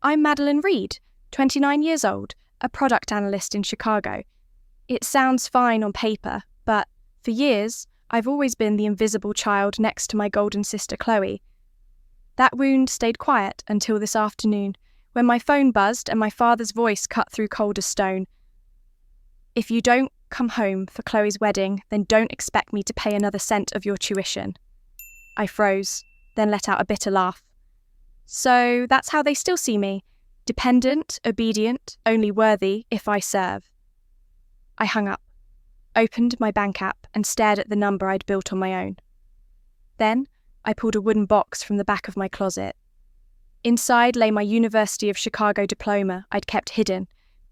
I'm Madeline Reed, 29 years old, a product analyst in Chicago. It sounds fine on paper, but for years, I've always been the invisible child next to my golden sister Chloe. That wound stayed quiet until this afternoon, when my phone buzzed and my father's voice cut through cold as stone. "If you don't come home for Chloe's wedding, then don't expect me to pay another cent of your tuition." I froze, then let out a bitter laugh. So that's how they still see me: dependent, obedient, only worthy if I serve. I hung up, opened my bank app, and stared at the number I'd built on my own. Then I pulled a wooden box from the back of my closet. Inside lay my University of Chicago diploma I'd kept hidden,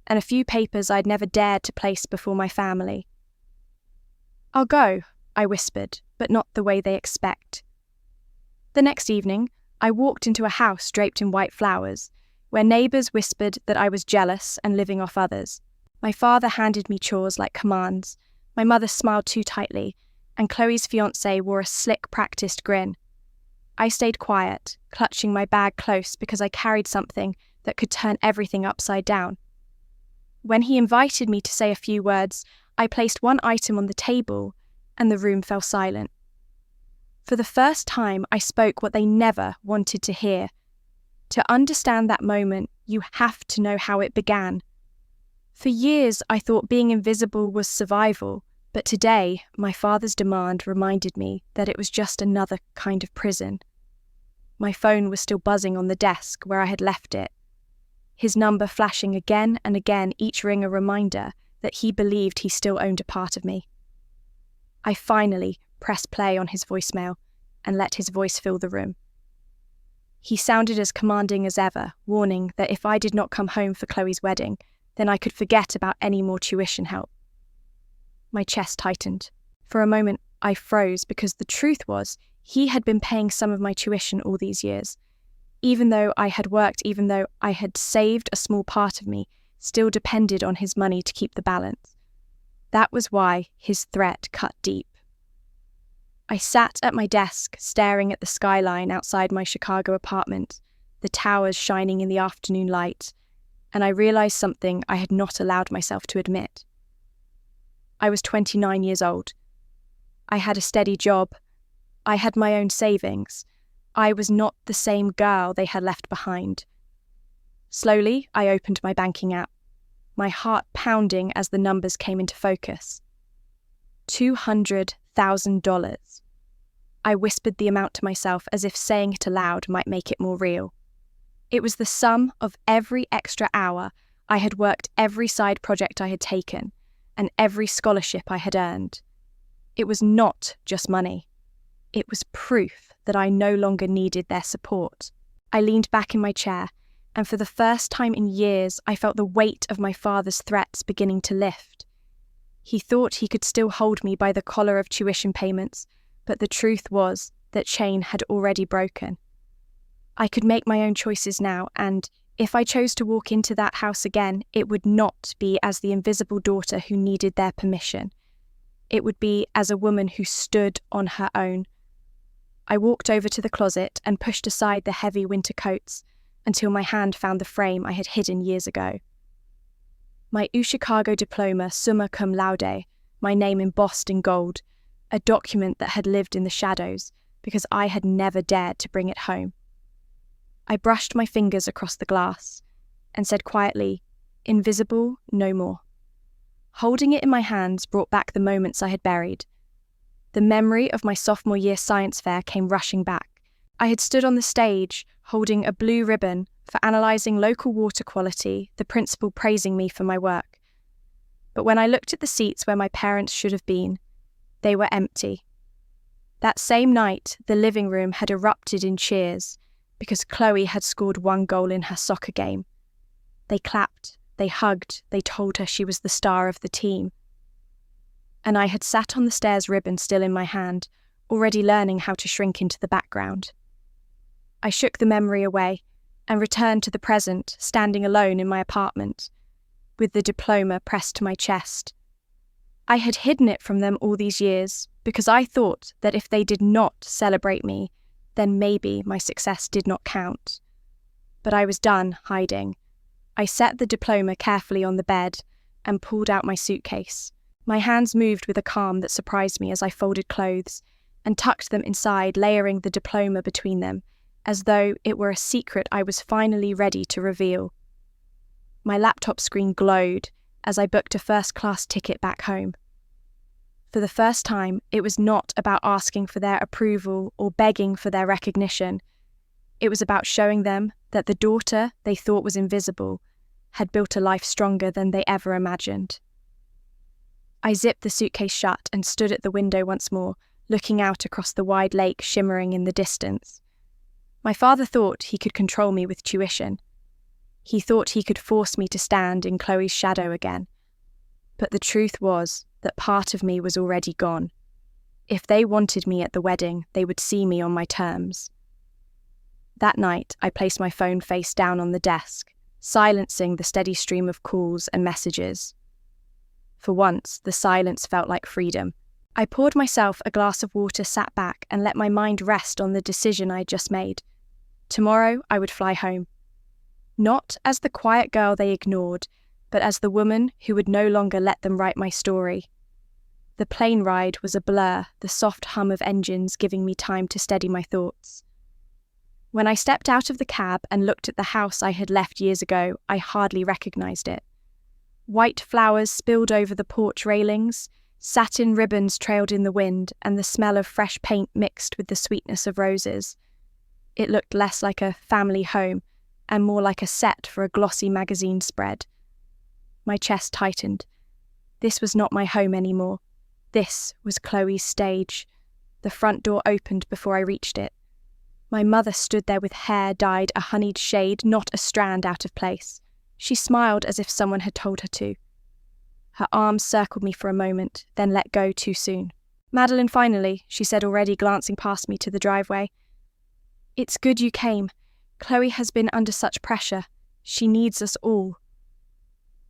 and a few papers I'd never dared to place before my family. "I'll go," I whispered, but not the way they expect. The next evening, I walked into a house draped in white flowers, where neighbours whispered that I was jealous and living off others. My father handed me chores like commands, my mother smiled too tightly, and Chloe's fiancé wore a slick, practiced grin. I stayed quiet, clutching my bag close because I carried something that could turn everything upside down. When he invited me to say a few words, I placed one item on the table, and the room fell silent. For the first time, I spoke what they never wanted to hear. To understand that moment, you have to know how it began. For years, I thought being invisible was survival, but today, my father's demand reminded me that it was just another kind of prison. My phone was still buzzing on the desk where I had left it, his number flashing again and again, each ring a reminder that he believed he still owned a part of me. I finally pressed play on his voicemail and let his voice fill the room. He sounded as commanding as ever, warning that if I did not come home for Chloe's wedding, then I could forget about any more tuition help. My chest tightened. For a moment, I froze because the truth was he had been paying some of my tuition all these years. Even though I had worked, even though I had saved, a small part of me still depended on his money to keep the balance. That was why his threat cut deep. I sat at my desk, staring at the skyline outside my Chicago apartment, the towers shining in the afternoon light, and I realized something I had not allowed myself to admit. I was 29 years old. I had a steady job. I had my own savings. I was not the same girl they had left behind. Slowly, I opened my banking app, my heart pounding as the numbers came into focus. $200,000. I whispered the amount to myself as if saying it aloud might make it more real. It was the sum of every extra hour I had worked, every side project I had taken, and every scholarship I had earned. It was not just money. It was proof that I no longer needed their support. I leaned back in my chair, and for the first time in years, I felt the weight of my father's threats beginning to lift. He thought he could still hold me by the collar of tuition payments, but the truth was that chain had already broken. I could make my own choices now, and if I chose to walk into that house again, it would not be as the invisible daughter who needed their permission. It would be as a woman who stood on her own. I walked over to the closet and pushed aside the heavy winter coats until my hand found the frame I had hidden years ago. My UChicago diploma, summa cum laude, my name embossed in gold, a document that had lived in the shadows because I had never dared to bring it home. I brushed my fingers across the glass and said quietly, "Invisible no more." Holding it in my hands brought back the moments I had buried. The memory of my sophomore year science fair came rushing back. I had stood on the stage holding a blue ribbon for analysing local water quality, the principal praising me for my work. But when I looked at the seats where my parents should have been, they were empty. That same night, the living room had erupted in cheers because Chloe had scored 1 goal in her soccer game. They clapped, they hugged, they told her she was the star of the team. And I had sat on the stairs, ribbon still in my hand, already learning how to shrink into the background. I shook the memory away and returned to the present, standing alone in my apartment, with the diploma pressed to my chest. I had hidden it from them all these years because I thought that if they did not celebrate me, then maybe my success did not count. But I was done hiding. I set the diploma carefully on the bed and pulled out my suitcase. My hands moved with a calm that surprised me as I folded clothes and tucked them inside, layering the diploma between them, as though it were a secret I was finally ready to reveal. My laptop screen glowed as I booked a first-class ticket back home. For the first time, it was not about asking for their approval or begging for their recognition. It was about showing them that the daughter they thought was invisible had built a life stronger than they ever imagined. I zipped the suitcase shut and stood at the window once more, looking out across the wide lake shimmering in the distance. My father thought he could control me with tuition. He thought he could force me to stand in Chloe's shadow again. But the truth was that part of me was already gone. If they wanted me at the wedding, they would see me on my terms. That night, I placed my phone face down on the desk, silencing the steady stream of calls and messages. For once, the silence felt like freedom. I poured myself a glass of water, sat back, and let my mind rest on the decision I had just made. Tomorrow, I would fly home. Not as the quiet girl they ignored, but as the woman who would no longer let them write my story. The plane ride was a blur, the soft hum of engines giving me time to steady my thoughts. When I stepped out of the cab and looked at the house I had left years ago, I hardly recognised it. White flowers spilled over the porch railings, satin ribbons trailed in the wind, and the smell of fresh paint mixed with the sweetness of roses. It looked less like a family home and more like a set for a glossy magazine spread. My chest tightened. This was not my home anymore. This was Chloe's stage. The front door opened before I reached it. My mother stood there with hair dyed a honeyed shade, not a strand out of place. She smiled as if someone had told her to. Her arms circled me for a moment, then let go too soon. "Madeline, finally," she said, already glancing past me to the driveway. "It's good you came. Chloe has been under such pressure. She needs us all."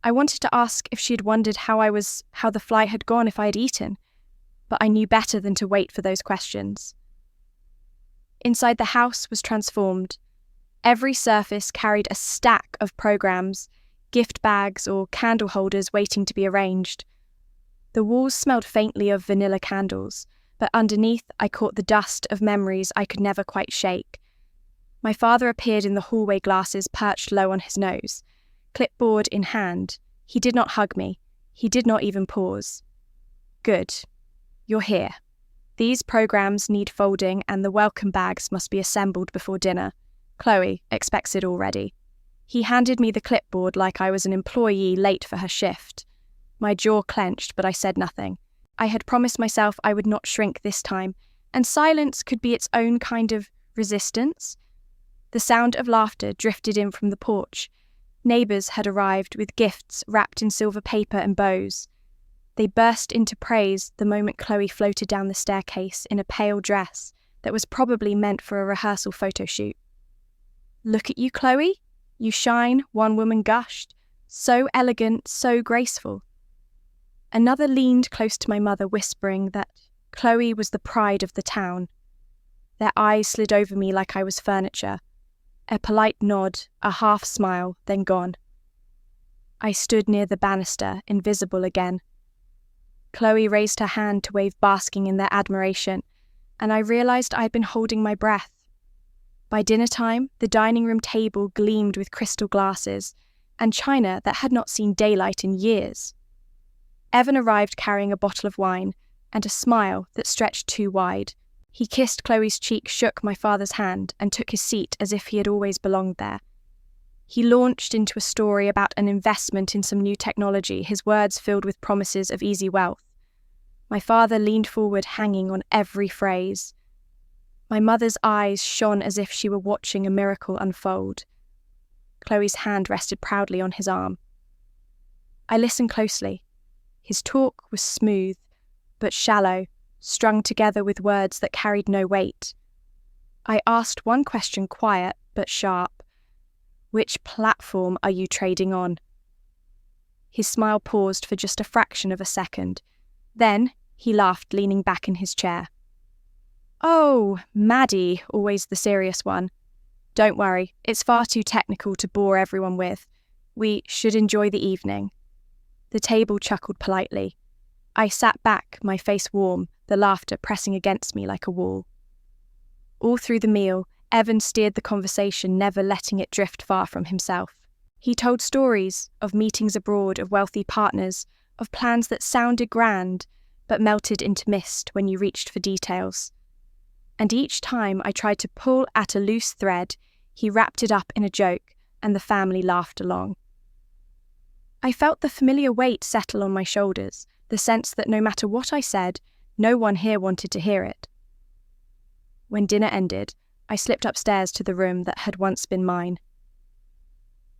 I wanted to ask if she had wondered how the flight had gone if I had eaten, but I knew better than to wait for those questions. Inside the house was transformed. Every surface carried a stack of programs, gift bags or candle holders waiting to be arranged. The walls smelled faintly of vanilla candles, but underneath I caught the dust of memories I could never quite shake. My father appeared in the hallway, glasses perched low on his nose. Clipboard in hand. He did not hug me. He did not even pause. "Good. You're here. These programs need folding and the welcome bags must be assembled before dinner. Chloe expects it already." He handed me the clipboard like I was an employee late for her shift. My jaw clenched, but I said nothing. I had promised myself I would not shrink this time, and silence could be its own kind of resistance. The sound of laughter drifted in from the porch. Neighbours had arrived with gifts wrapped in silver paper and bows. They burst into praise the moment Chloe floated down the staircase in a pale dress that was probably meant for a rehearsal photo shoot. "Look at you, Chloe. You shine," one woman gushed. "So elegant, so graceful." Another leaned close to my mother, whispering that Chloe was the pride of the town. Their eyes slid over me like I was furniture. A polite nod, a half smile, then gone. I stood near the banister, invisible again. Chloe raised her hand to wave, basking in their admiration, and I realised I had been holding my breath. By dinner time, the dining room table gleamed with crystal glasses and china that had not seen daylight in years. Evan arrived carrying a bottle of wine and a smile that stretched too wide. He kissed Chloe's cheek, shook my father's hand, and took his seat as if he had always belonged there. He launched into a story about an investment in some new technology, his words filled with promises of easy wealth. My father leaned forward, hanging on every phrase. My mother's eyes shone as if she were watching a miracle unfold. Chloe's hand rested proudly on his arm. I listened closely. His talk was smooth, but shallow, strung together with words that carried no weight. I asked one question, quiet but sharp. "Which platform are you trading on?" His smile paused for just a fraction of a second. Then he laughed, leaning back in his chair. "Oh, Maddie, always the serious one. Don't worry, it's far too technical to bore everyone with. We should enjoy the evening." The table chuckled politely. I sat back, my face warm, the laughter pressing against me like a wall. All through the meal, Evan steered the conversation, never letting it drift far from himself. He told stories of meetings abroad, of wealthy partners, of plans that sounded grand, but melted into mist when you reached for details. And each time I tried to pull at a loose thread, he wrapped it up in a joke, and the family laughed along. I felt the familiar weight settle on my shoulders, the sense that no matter what I said, no one here wanted to hear it. When dinner ended, I slipped upstairs to the room that had once been mine.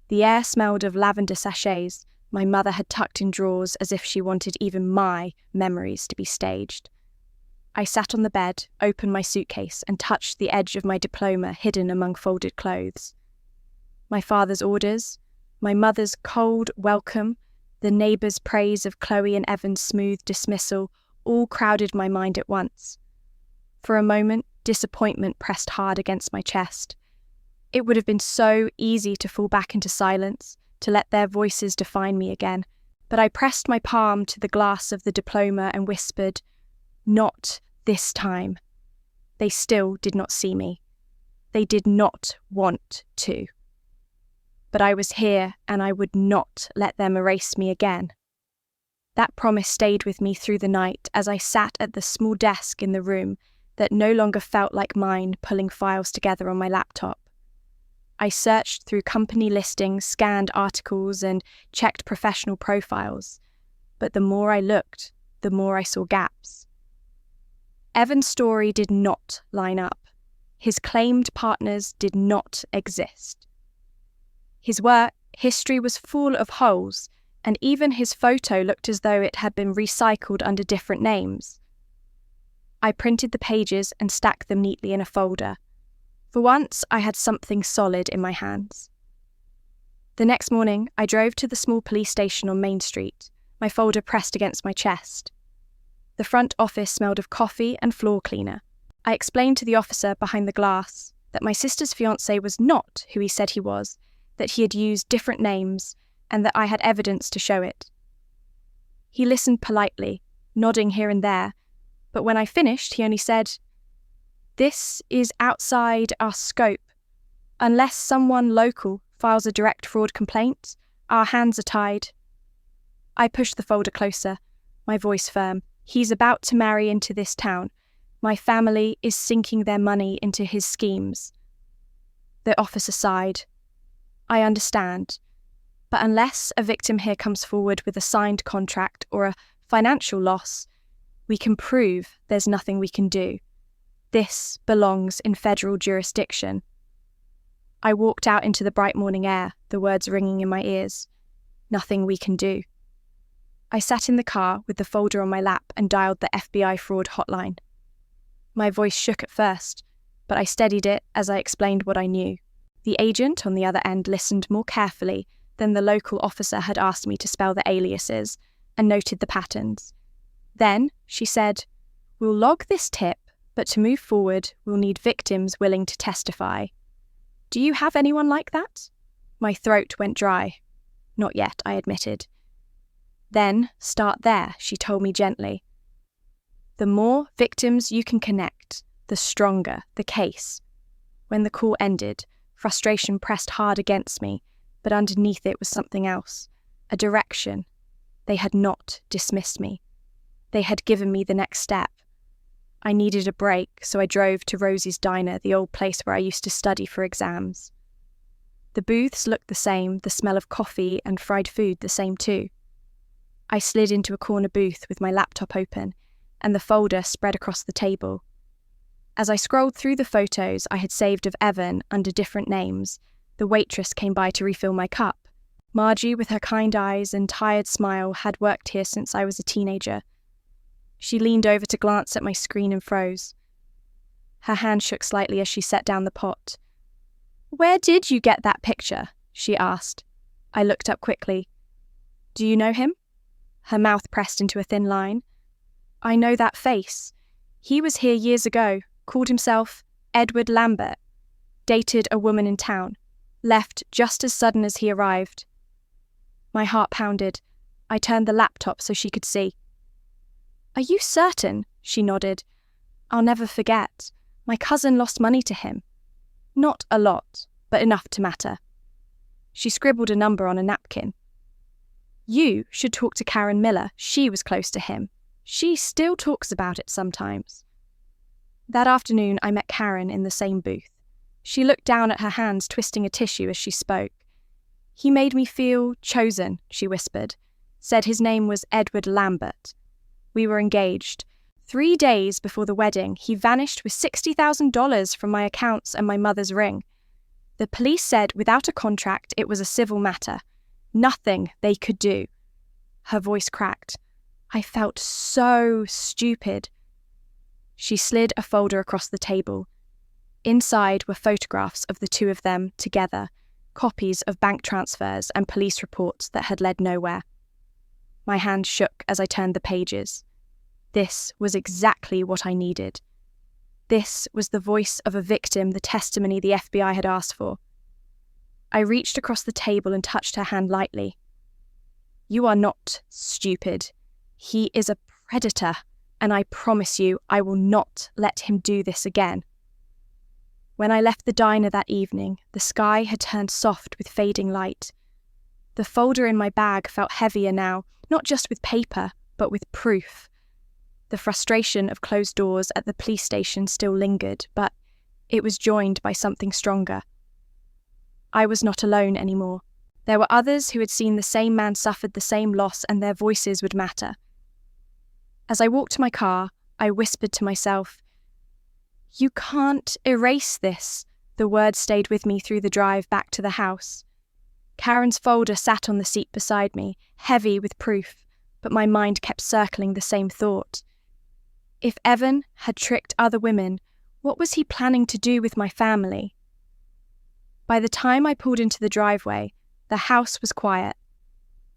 The air smelled of lavender sachets my mother had tucked in drawers as if she wanted even my memories to be staged. I sat on the bed, opened my suitcase, and touched the edge of my diploma hidden among folded clothes. My father's orders, my mother's cold welcome, the neighbours' praise of Chloe and Evan's smooth dismissal, all crowded my mind at once. For a moment, disappointment pressed hard against my chest. It would have been so easy to fall back into silence, to let their voices define me again, but I pressed my palm to the glass of the diploma and whispered, "Not this time." They still did not see me. They did not want to. But I was here, and I would not let them erase me again. That promise stayed with me through the night as I sat at the small desk in the room that no longer felt like mine, pulling files together on my laptop. I searched through company listings, scanned articles, and checked professional profiles. But the more I looked, the more I saw gaps. Evan's story did not line up. His claimed partners did not exist. His work history was full of holes, and even his photo looked as though it had been recycled under different names. I printed the pages and stacked them neatly in a folder. For once, I had something solid in my hands. The next morning, I drove to the small police station on Main Street, my folder pressed against my chest. The front office smelled of coffee and floor cleaner. I explained to the officer behind the glass that my sister's fiancé was not who he said he was, that he had used different names, and that I had evidence to show it. He listened politely, nodding here and there, but when I finished, he only said, "This is outside our scope. Unless someone local files a direct fraud complaint, our hands are tied." I pushed the folder closer, my voice firm. "He's about to marry into this town. My family is sinking their money into his schemes." The officer sighed. "I understand. But unless a victim here comes forward with a signed contract or a financial loss, we can prove there's nothing we can do. This belongs in federal jurisdiction." I walked out into the bright morning air, the words ringing in my ears. Nothing we can do. I sat in the car with the folder on my lap and dialed the FBI fraud hotline. My voice shook at first, but I steadied it as I explained what I knew. The agent on the other end listened more carefully than the local officer had asked me to spell the aliases and noted the patterns. Then she said, "We'll log this tip, but to move forward, we'll need victims willing to testify. Do you have anyone like that?" My throat went dry. "Not yet," I admitted. "Then start there," she told me gently. "The more victims you can connect, the stronger the case." When the call ended, frustration pressed hard against me, but underneath it was something else, a direction. They had not dismissed me. They had given me the next step. I needed a break, so I drove to Rosie's Diner, the old place where I used to study for exams. The booths looked the same, the smell of coffee and fried food the same too. I slid into a corner booth with my laptop open, and the folder spread across the table. As I scrolled through the photos I had saved of Evan under different names, the waitress came by to refill my cup. Margie, with her kind eyes and tired smile, had worked here since I was a teenager. She leaned over to glance at my screen and froze. Her hand shook slightly as she set down the pot. "Where did you get that picture?" she asked. I looked up quickly. "Do you know him?" Her mouth pressed into a thin line. "I know that face. He was here years ago, called himself Edward Lambert. dated a woman in town, left just as sudden as he arrived. My heart pounded. I turned the laptop so she could see. "Are you certain?" She nodded. "I'll never forget. My cousin lost money to him. Not a lot, but enough to matter." She scribbled a number on a napkin. "You should talk to Karen Miller. She was close to him. She still talks about it sometimes." That afternoon, I met Karen in the same booth. She looked down at her hands, twisting a tissue as she spoke. "He made me feel chosen," she whispered. Said his name was Edward Lambert. We were engaged. 3 days before the wedding, he vanished with $60,000 from my accounts and my mother's ring. The police said without a contract it was a civil matter. Nothing they could do. Her voice cracked. I felt so stupid. She slid a folder across the table. Inside were photographs of the two of them together, copies of bank transfers and police reports that had led nowhere. My hand shook as I turned the pages. This was exactly what I needed. This was the voice of a victim, the testimony the FBI had asked for. I reached across the table and touched her hand lightly. "You are not stupid. He is a predator, and I promise you I will not let him do this again." When I left the diner that evening, the sky had turned soft with fading light. The folder in my bag felt heavier now, not just with paper, but with proof. The frustration of closed doors at the police station still lingered, but it was joined by something stronger. I was not alone anymore. There were others who had seen the same man suffered the same loss, and their voices would matter. As I walked to my car, I whispered to myself, "You can't erase this." The words stayed with me through the drive back to the house. Karen's folder sat on the seat beside me, heavy with proof, but my mind kept circling the same thought. If Evan had tricked other women, what was he planning to do with my family? By the time I pulled into the driveway, the house was quiet,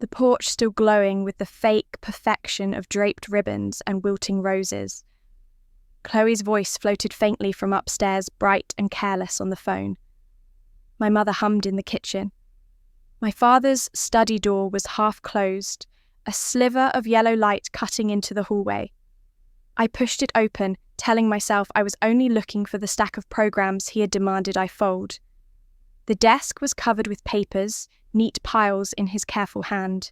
the porch still glowing with the fake perfection of draped ribbons and wilting roses. Chloe's voice floated faintly from upstairs, bright and careless on the phone. My mother hummed in the kitchen. My father's study door was half closed, a sliver of yellow light cutting into the hallway. I pushed it open, telling myself I was only looking for the stack of programs he had demanded I fold. The desk was covered with papers, neat piles in his careful hand.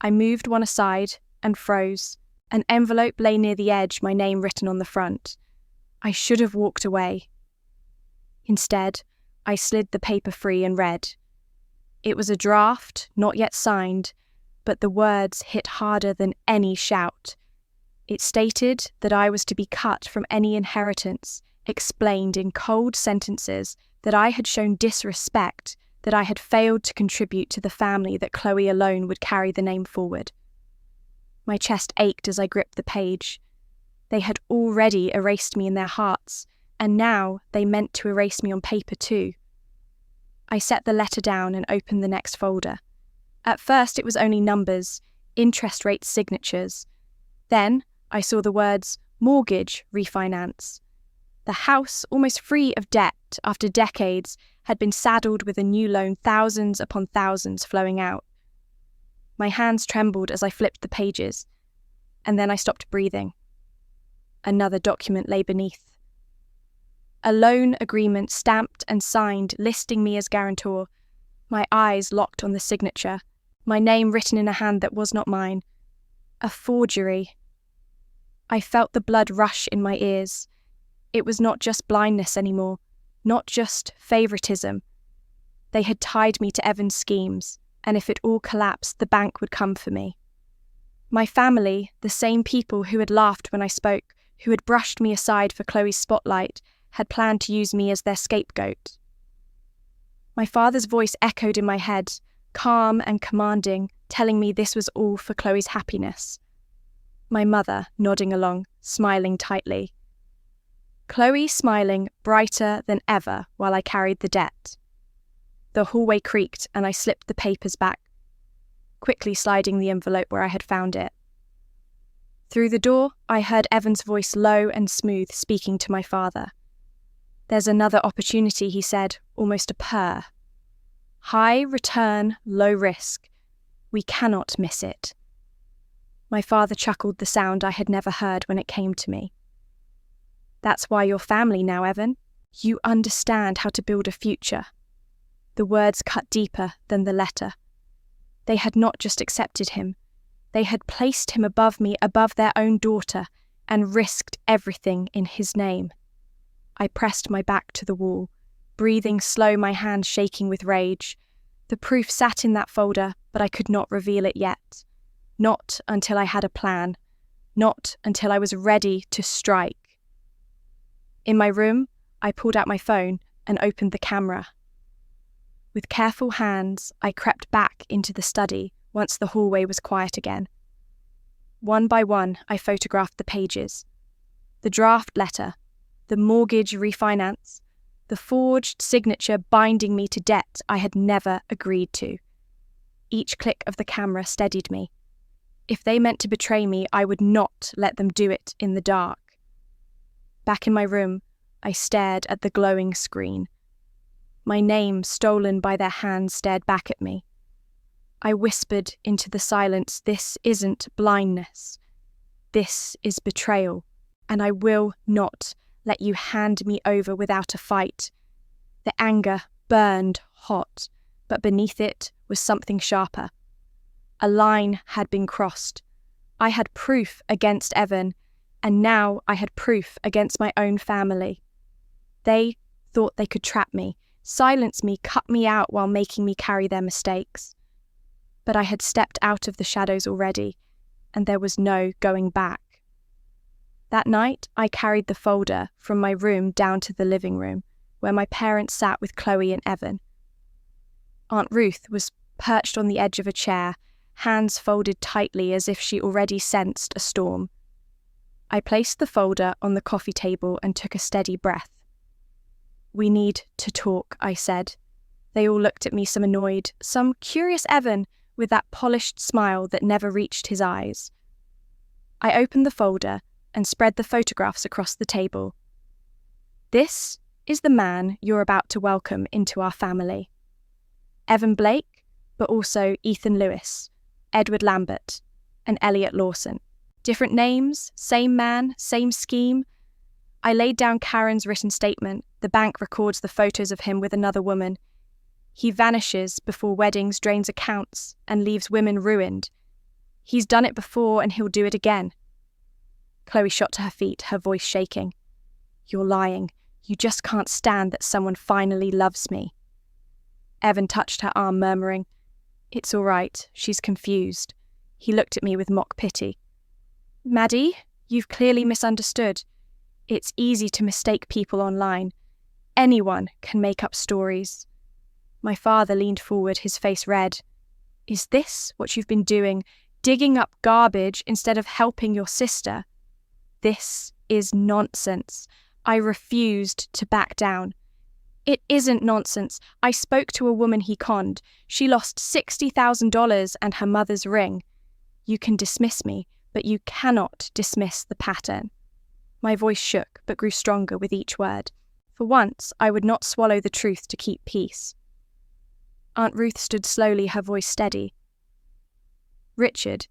I moved one aside and froze. An envelope lay near the edge, my name written on the front. I should have walked away. Instead, I slid the paper free and read. It was a draft, not yet signed, but the words hit harder than any shout. It stated that I was to be cut from any inheritance, explained in cold sentences that I had shown disrespect, that I had failed to contribute to the family, that Chloe alone would carry the name forward. My chest ached as I gripped the page. They had already erased me in their hearts, and now they meant to erase me on paper too. I set the letter down and opened the next folder. At first it was only numbers, interest rate signatures. Then I saw the words mortgage refinance. The house, almost free of debt after decades, had been saddled with a new loan, thousands upon thousands flowing out. My hands trembled as I flipped the pages, and then I stopped breathing. Another document lay beneath. A loan agreement stamped and signed, listing me as guarantor. My eyes locked on the signature, my name written in a hand that was not mine. A forgery. I felt the blood rush in my ears. It was not just blindness anymore, not just favoritism. They had tied me to Evan's schemes, and if it all collapsed, the bank would come for me. My family, the same people who had laughed when I spoke, who had brushed me aside for Chloe's spotlight, had planned to use me as their scapegoat. My father's voice echoed in my head, calm and commanding, telling me this was all for Chloe's happiness. My mother nodding along, smiling tightly. Chloe smiling brighter than ever while I carried the debt. The hallway creaked and I slipped the papers back, quickly sliding the envelope where I had found it. Through the door, I heard Evan's voice low and smooth speaking to my father. There's another opportunity, he said, almost a purr. High return, low risk. We cannot miss it. My father chuckled the sound I had never heard when it came to me. That's why you're family now, Evan. You understand how to build a future. The words cut deeper than the letter. They had not just accepted him. They had placed him above me, above their own daughter, and risked everything in his name. I pressed my back to the wall, breathing slow, my hands shaking with rage. The proof sat in that folder, but I could not reveal it yet. Not until I had a plan. Not until I was ready to strike. In my room, I pulled out my phone and opened the camera. With careful hands, I crept back into the study once the hallway was quiet again. One by one, I photographed the pages. The draft letter, the mortgage refinance, the forged signature binding me to debt I had never agreed to. Each click of the camera steadied me. If they meant to betray me, I would not let them do it in the dark. Back in my room, I stared at the glowing screen. My name, stolen by their hands, stared back at me. I whispered into the silence, this isn't blindness. This is betrayal, and I will not let you hand me over without a fight. The anger burned hot, but beneath it was something sharper. A line had been crossed. I had proof against Evan, and now I had proof against my own family. They thought they could trap me, silence me, cut me out while making me carry their mistakes. But I had stepped out of the shadows already, and there was no going back. That night, I carried the folder from my room down to the living room, where my parents sat with Chloe and Evan. Aunt Ruth was perched on the edge of a chair, hands folded tightly as if she already sensed a storm. I placed the folder on the coffee table and took a steady breath. We need to talk, I said. They all looked at me, some annoyed, some curious Evan with that polished smile that never reached his eyes. I opened the folder and spread the photographs across the table. This is the man you're about to welcome into our family. Evan Blake, but also Ethan Lewis, Edward Lambert, and Elliot Lawson. Different names, same man, same scheme. I laid down Karen's written statement. The bank records the photos of him with another woman. He vanishes before weddings, drains accounts, and leaves women ruined. He's done it before and he'll do it again. Chloe shot to her feet, her voice shaking. You're lying. You just can't stand that someone finally loves me. Evan touched her arm, murmuring, It's all right, she's confused. He looked at me with mock pity. Maddie, you've clearly misunderstood. It's easy to mistake people online. Anyone can make up stories. My father leaned forward, his face red. Is this what you've been doing, digging up garbage instead of helping your sister? This is nonsense. I refused to back down. It isn't nonsense. I spoke to a woman he conned. She lost $60,000 and her mother's ring. You can dismiss me, but you cannot dismiss the pattern. My voice shook, but grew stronger with each word. For once, I would not swallow the truth to keep peace. Aunt Ruth stood slowly, her voice steady. Richard,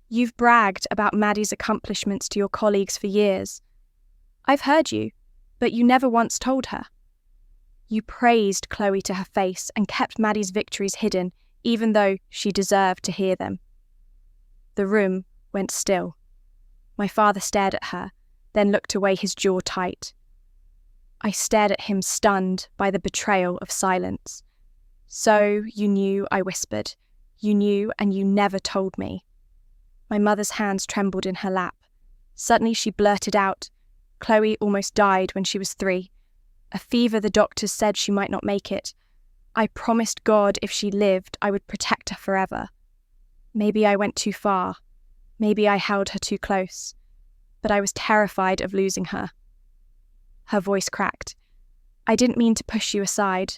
you've bragged about Maddie's accomplishments to your colleagues for years. I've heard you, but you never once told her. You praised Chloe to her face and kept Maddie's victories hidden, even though she deserved to hear them. The room went still. My father stared at her, then looked away, his jaw tight. I stared at him, stunned by the betrayal of silence. So you knew, I whispered. You knew, and you never told me. My mother's hands trembled in her lap. Suddenly she blurted out, Chloe almost died when she was 3. A fever the doctors said she might not make it. I promised God if she lived, I would protect her forever. Maybe I went too far. Maybe I held her too close. But I was terrified of losing her. Her voice cracked. I didn't mean to push you aside.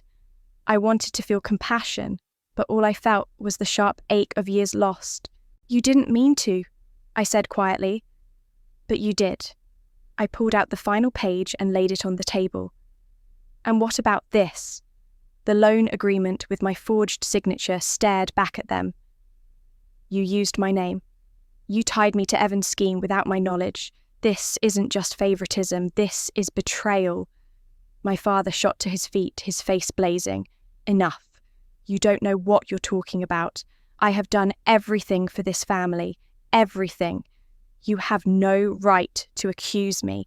I wanted to feel compassion, but all I felt was the sharp ache of years lost. You didn't mean to, I said quietly. But you did. I pulled out the final page and laid it on the table. And what about this? The loan agreement with my forged signature stared back at them. You used my name. You tied me to Evan's scheme without my knowledge. This isn't just favoritism, this is betrayal. My father shot to his feet, his face blazing. Enough. You don't know what you're talking about. I have done everything for this family. Everything. You have no right to accuse me.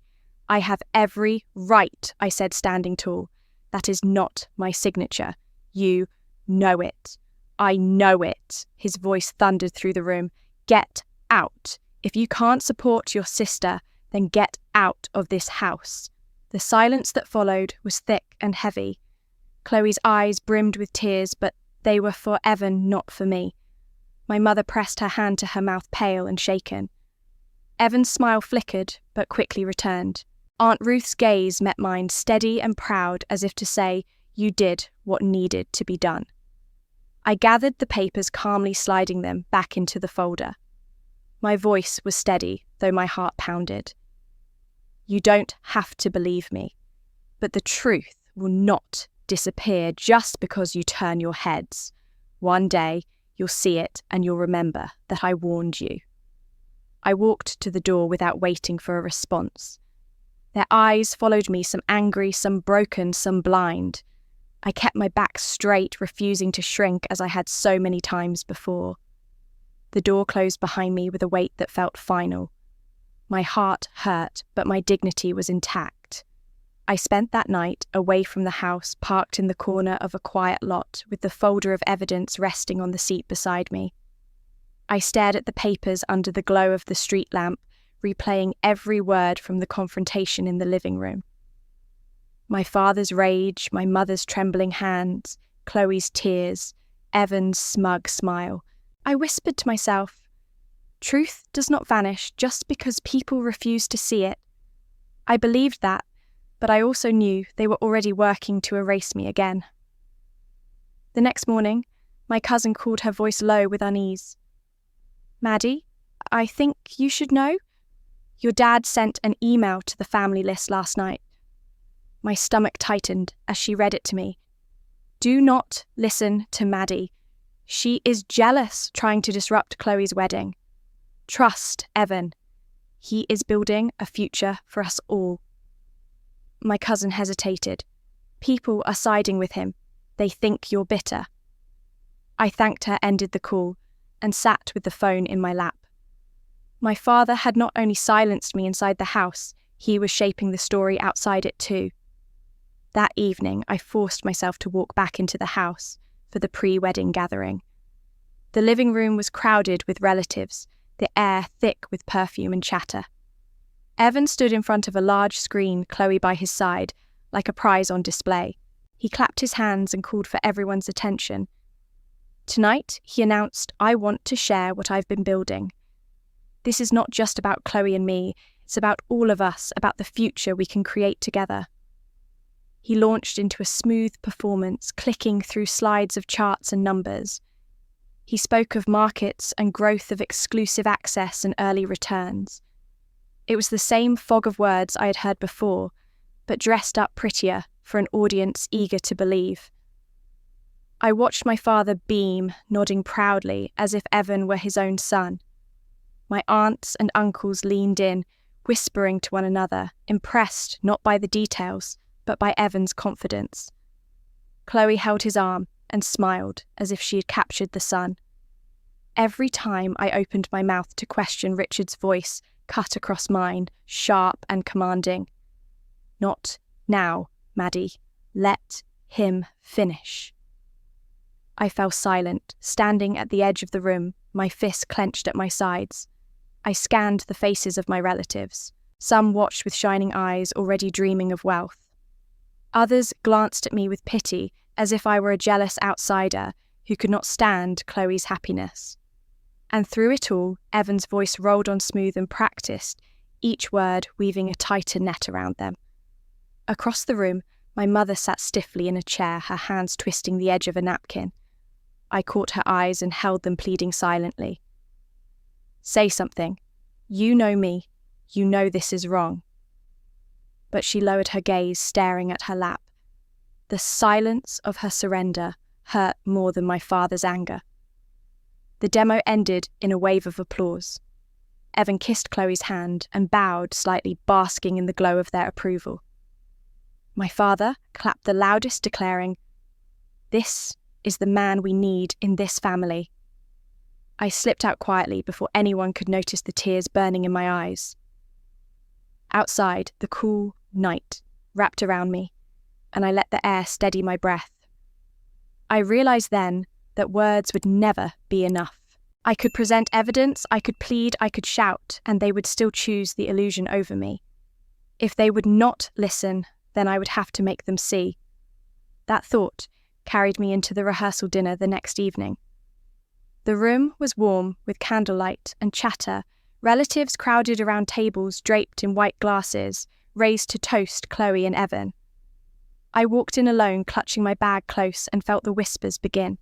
I have every right, I said, standing tall. That is not my signature. You know it. I know it. His voice thundered through the room. Get out. If you can't support your sister, then get out of this house. The silence that followed was thick and heavy. Chloe's eyes brimmed with tears, but they were for Evan, not for me. My mother pressed her hand to her mouth, pale and shaken. Evan's smile flickered, but quickly returned. Aunt Ruth's gaze met mine, steady and proud, as if to say, you did what needed to be done. I gathered the papers, calmly sliding them back into the folder. My voice was steady, though my heart pounded. You don't have to believe me, but the truth will not disappear just because you turn your heads. One day, you'll see it and you'll remember that I warned you. I walked to the door without waiting for a response. Their eyes followed me, some angry, some broken, some blind. I kept my back straight, refusing to shrink as I had so many times before. The door closed behind me with a weight that felt final. My heart hurt, but my dignity was intact. I spent that night away from the house, parked in the corner of a quiet lot, with the folder of evidence resting on the seat beside me. I stared at the papers under the glow of the street lamp, replaying every word from the confrontation in the living room. My father's rage, my mother's trembling hands, Chloe's tears, Evan's smug smile. I whispered to myself, truth does not vanish just because people refuse to see it. I believed that, but I also knew they were already working to erase me again. The next morning, my cousin called, her voice low with unease. Maddie, I think you should know. Your dad sent an email to the family list last night. My stomach tightened as she read it to me. Do not listen to Maddie. She is jealous, trying to disrupt Chloe's wedding. Trust Evan. He is building a future for us all. My cousin hesitated. People are siding with him. They think you're bitter. I thanked her, ended the call, and sat with the phone in my lap. My father had not only silenced me inside the house, he was shaping the story outside it too. That evening, I forced myself to walk back into the house for the pre-wedding gathering. The living room was crowded with relatives, the air thick with perfume and chatter. Evan stood in front of a large screen, Chloe by his side, like a prize on display. He clapped his hands and called for everyone's attention. Tonight, he announced, I want to share what I've been building. This is not just about Chloe and me, it's about all of us, about the future we can create together. He launched into a smooth performance, clicking through slides of charts and numbers. He spoke of markets and growth of exclusive access and early returns. It was the same fog of words I had heard before, but dressed up prettier for an audience eager to believe. I watched my father beam, nodding proudly as if Evan were his own son. My aunts and uncles leaned in, whispering to one another, impressed not by the details, but by Evan's confidence. Chloe held his arm and smiled as if she had captured the sun. Every time I opened my mouth to question, Richard's voice cut across mine, sharp and commanding. Not now, Maddie. Let him finish. I fell silent, standing at the edge of the room, my fists clenched at my sides. I scanned the faces of my relatives. Some watched with shining eyes, already dreaming of wealth. Others glanced at me with pity, as if I were a jealous outsider who could not stand Chloe's happiness. And through it all, Evan's voice rolled on smooth and practiced, each word weaving a tighter net around them. Across the room, my mother sat stiffly in a chair, her hands twisting the edge of a napkin. I caught her eyes and held them, pleading silently. Say something. You know me. You know this is wrong. But she lowered her gaze, staring at her lap. The silence of her surrender hurt more than my father's anger. The demo ended in a wave of applause. Evan kissed Chloe's hand and bowed slightly, basking in the glow of their approval. My father clapped the loudest, declaring, "This is the man we need in this family." I slipped out quietly before anyone could notice the tears burning in my eyes. Outside, the cool night wrapped around me, and I let the air steady my breath. I realized then that words would never be enough. I could present evidence, I could plead, I could shout, and they would still choose the illusion over me. If they would not listen, then I would have to make them see. That thought carried me into the rehearsal dinner the next evening. The room was warm with candlelight and chatter. Relatives crowded around tables draped in white glasses, raised to toast Chloe and Evan. I walked in alone, clutching my bag close, and felt the whispers begin.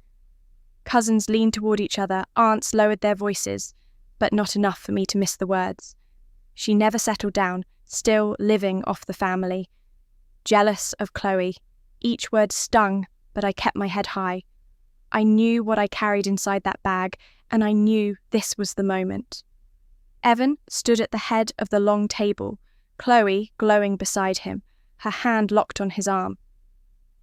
Cousins leaned toward each other, aunts lowered their voices, but not enough for me to miss the words. She never settled down, still living off the family. Jealous of Chloe, each word stung, but I kept my head high. I knew what I carried inside that bag, and I knew this was the moment. Evan stood at the head of the long table, Chloe glowing beside him, her hand locked on his arm.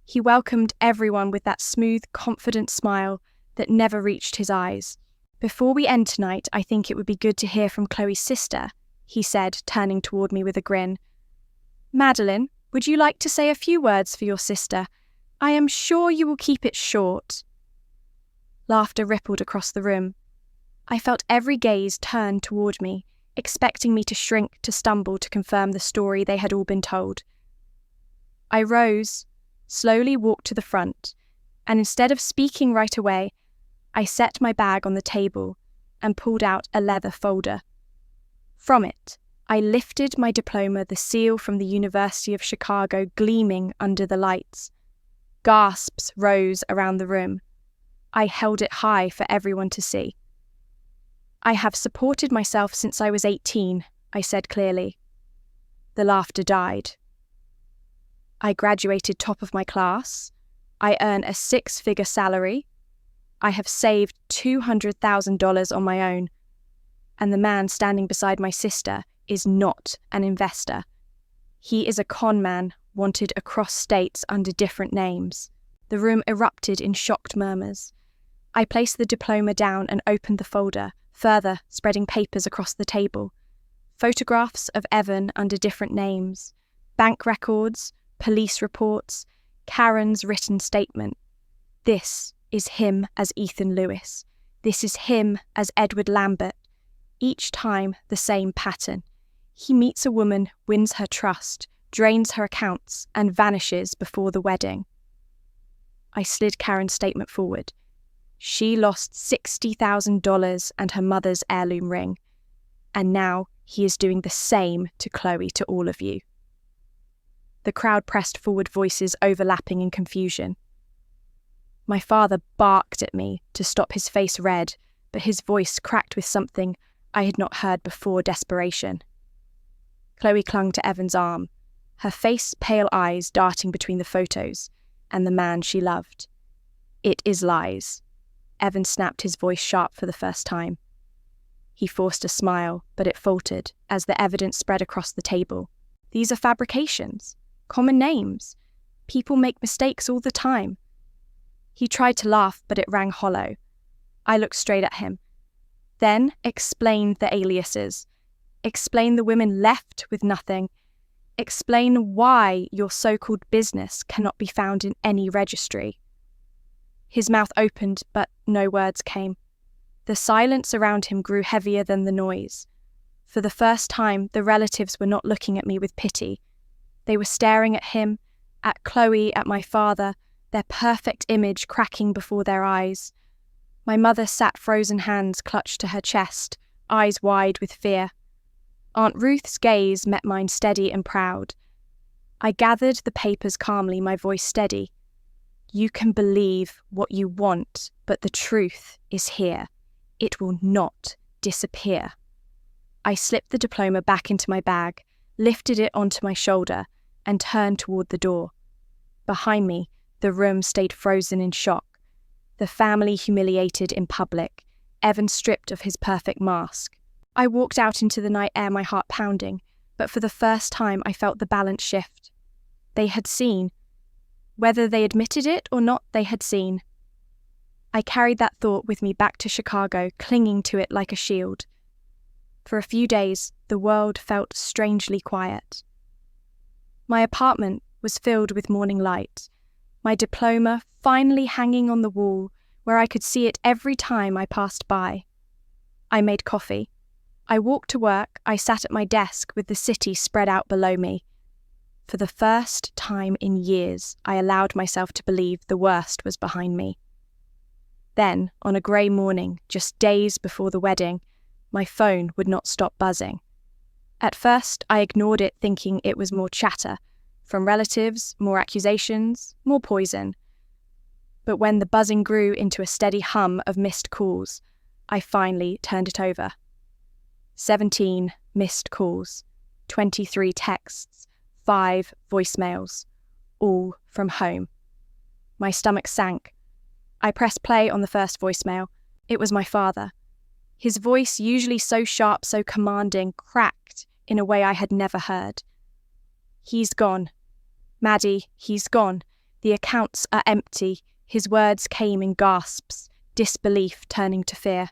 He welcomed everyone with that smooth, confident smile that never reached his eyes. "Before we end tonight, I think it would be good to hear from Chloe's sister," he said, turning toward me with a grin. "Madeline, would you like to say a few words for your sister? I am sure you will keep it short." Laughter rippled across the room. I felt every gaze turn toward me, expecting me to shrink, to stumble, to confirm the story they had all been told. I rose, slowly walked to the front, and instead of speaking right away, I set my bag on the table and pulled out a leather folder. From it, I lifted my diploma, the seal from the University of Chicago gleaming under the lights. Gasps rose around the room. I held it high for everyone to see. "I have supported myself since I was 18, I said clearly. The laughter died. I graduated top of my class. I earn a 6-figure salary. I have saved $200,000 on my own. And the man standing beside my sister is not an investor. He is a con man wanted across states under different names." The room erupted in shocked murmurs. I placed the diploma down and opened the folder, further spreading papers across the table. Photographs of Evan under different names, bank records, police reports, Karen's written statement. This is him as Ethan Lewis. This is him as Edward Lambert. Each time the same pattern. He meets a woman, wins her trust, drains her accounts, and vanishes before the wedding. I slid Karen's statement forward. She lost $60,000 and her mother's heirloom ring. And now he is doing the same to Chloe, to all of you. The crowd pressed forward, voices overlapping in confusion. My father barked at me to stop, his face red, but his voice cracked with something I had not heard before: desperation. Chloe clung to Evan's arm, her face, pale eyes darting between the photos and the man she loved. "It is lies." Evan snapped, his voice sharp for the first time. He forced a smile, but it faltered as the evidence spread across the table. "These are fabrications, common names. People make mistakes all the time." He tried to laugh, but it rang hollow. I looked straight at him. Then explained the aliases. Explain the women left with nothing. Explain why your so-called business cannot be found in any registry. His mouth opened, but no words came. The silence around him grew heavier than the noise. For the first time, the relatives were not looking at me with pity. They were staring at him, at Chloe, at my father, their perfect image cracking before their eyes. My mother sat, frozen hands clutched to her chest, eyes wide with fear. Aunt Ruth's gaze met mine, steady and proud. I gathered the papers calmly, my voice steady. "You can believe what you want, but the truth is here. It will not disappear." I slipped the diploma back into my bag, lifted it onto my shoulder, and turned toward the door. Behind me, the room stayed frozen in shock. The family humiliated in public, Evan stripped of his perfect mask. I walked out into the night air, my heart pounding, but for the first time I felt the balance shift. They had seen. Whether they admitted it or not, they had seen. I carried that thought with me back to Chicago, clinging to it like a shield. For a few days, the world felt strangely quiet. My apartment was filled with morning light, my diploma finally hanging on the wall where I could see it every time I passed by. I made coffee. I walked to work. I sat at my desk with the city spread out below me. For the first time in years, I allowed myself to believe the worst was behind me. Then, on a grey morning, just days before the wedding, my phone would not stop buzzing. At first, I ignored it, thinking it was more chatter, from relatives, more accusations, more poison. But when the buzzing grew into a steady hum of missed calls, I finally turned it over. 17 missed calls, 23 texts, 5 voicemails, all from home. My stomach sank. I pressed play on the first voicemail. It was my father. His voice, usually so sharp, so commanding, cracked in a way I had never heard. "He's gone. Maddie, he's gone. The accounts are empty." His words came in gasps, disbelief turning to fear.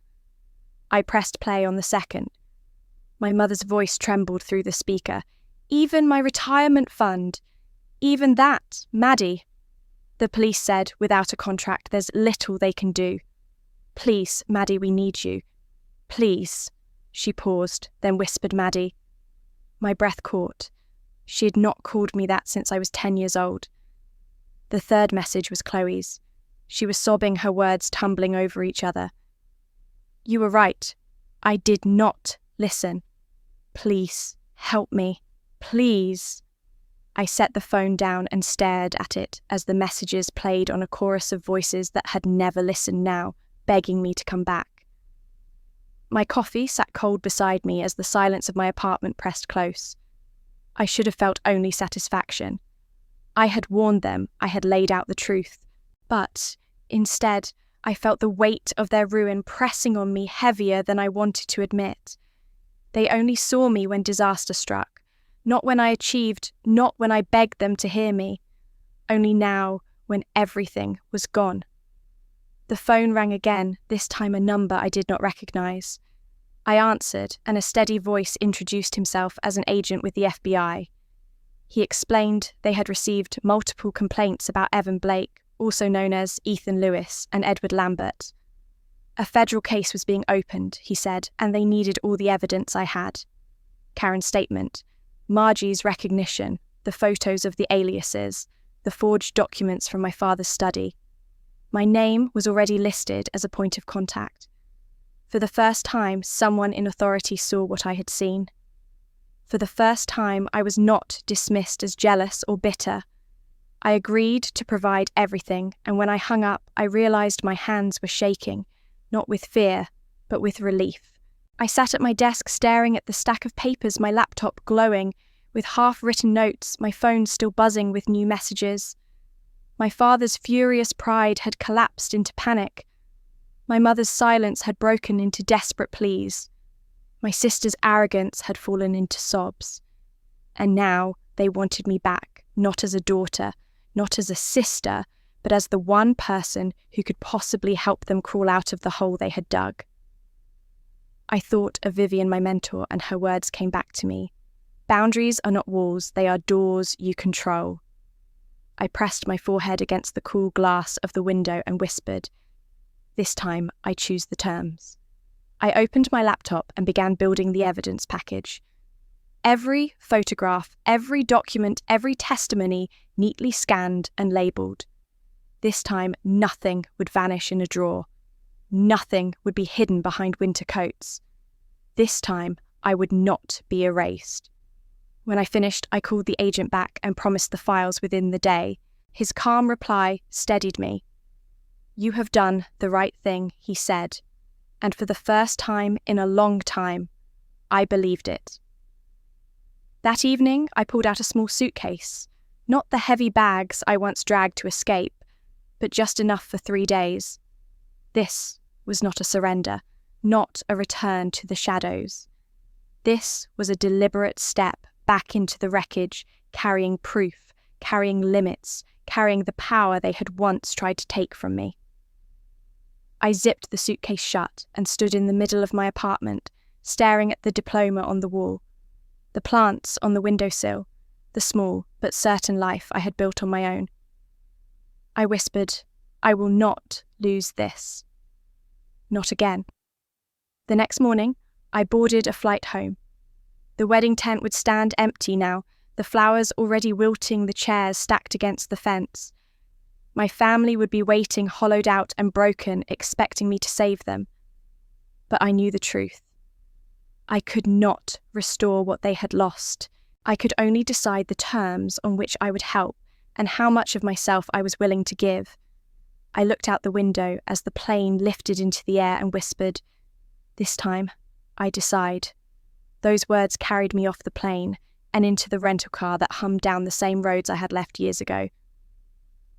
I pressed play on the second. My mother's voice trembled through the speaker. "Even my retirement fund. Even that, Maddie." The police said, without a contract, there's little they can do. "Please, Maddie, we need you. Please." She paused, then whispered Maddie. My breath caught. She had not called me that since I was 10 years old. The third message was Chloe's. She was sobbing, her words tumbling over each other. "You were right. I did not listen. Please, help me. Please." I set the phone down and stared at it as the messages played on a chorus of voices that had never listened now, begging me to come back. My coffee sat cold beside me as the silence of my apartment pressed close. I should have felt only satisfaction. I had warned them, I had laid out the truth, but instead I felt the weight of their ruin pressing on me heavier than I wanted to admit. They only saw me when disaster struck, not when I achieved, not when I begged them to hear me, only now when everything was gone. The phone rang again, this time a number I did not recognize. I answered, and a steady voice introduced himself as an agent with the FBI. He explained they had received multiple complaints about Evan Blake, also known as Ethan Lewis, and Edward Lambert. A federal case was being opened, he said, and they needed all the evidence I had. Karen's statement, Margie's recognition, the photos of the aliases, the forged documents from my father's study. My name was already listed as a point of contact. For the first time, someone in authority saw what I had seen. For the first time, I was not dismissed as jealous or bitter. I agreed to provide everything, and when I hung up, I realized my hands were shaking, not with fear, but with relief. I sat at my desk staring at the stack of papers, my laptop glowing, with half-written notes, my phone still buzzing with new messages. My father's furious pride had collapsed into panic. My mother's silence had broken into desperate pleas. My sister's arrogance had fallen into sobs. And now they wanted me back, not as a daughter, not as a sister, but as the one person who could possibly help them crawl out of the hole they had dug. I thought of Vivian, my mentor, and her words came back to me. Boundaries are not walls, they are doors you control. I pressed my forehead against the cool glass of the window and whispered, "This time I choose the terms." I opened my laptop and began building the evidence package. Every photograph, every document, every testimony neatly scanned and labelled. This time nothing would vanish in a drawer. Nothing would be hidden behind winter coats. This time I would not be erased. When I finished, I called the agent back and promised the files within the day. His calm reply steadied me. "You have done the right thing," he said, and for the first time in a long time, I believed it. That evening, I pulled out a small suitcase. Not the heavy bags I once dragged to escape, but just enough for 3 days. This was not a surrender, not a return to the shadows. This was a deliberate step back into the wreckage, carrying proof, carrying limits, carrying the power they had once tried to take from me. I zipped the suitcase shut and stood in the middle of my apartment, staring at the diploma on the wall, the plants on the windowsill, the small but certain life I had built on my own. I whispered, "I will not lose this." Not again. The next morning, I boarded a flight home. The wedding tent would stand empty now, the flowers already wilting the chairs stacked against the fence. My family would be waiting hollowed out and broken, expecting me to save them. But I knew the truth. I could not restore what they had lost. I could only decide the terms on which I would help and how much of myself I was willing to give. I looked out the window as the plane lifted into the air and whispered, "This time, I decide." Those words carried me off the plane and into the rental car that hummed down the same roads I had left years ago.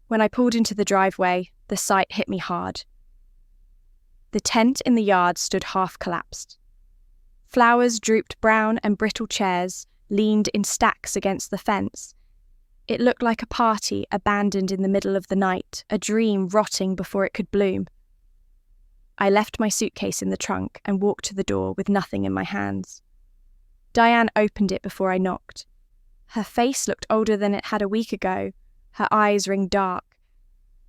When I pulled into the driveway, the sight hit me hard. The tent in the yard stood half collapsed. Flowers drooped brown and brittle chairs leaned in stacks against the fence. It looked like a party abandoned in the middle of the night, a dream rotting before it could bloom. I left my suitcase in the trunk and walked to the door with nothing in my hands. Diane opened it before I knocked. Her face looked older than it had a week ago, her eyes ringed dark.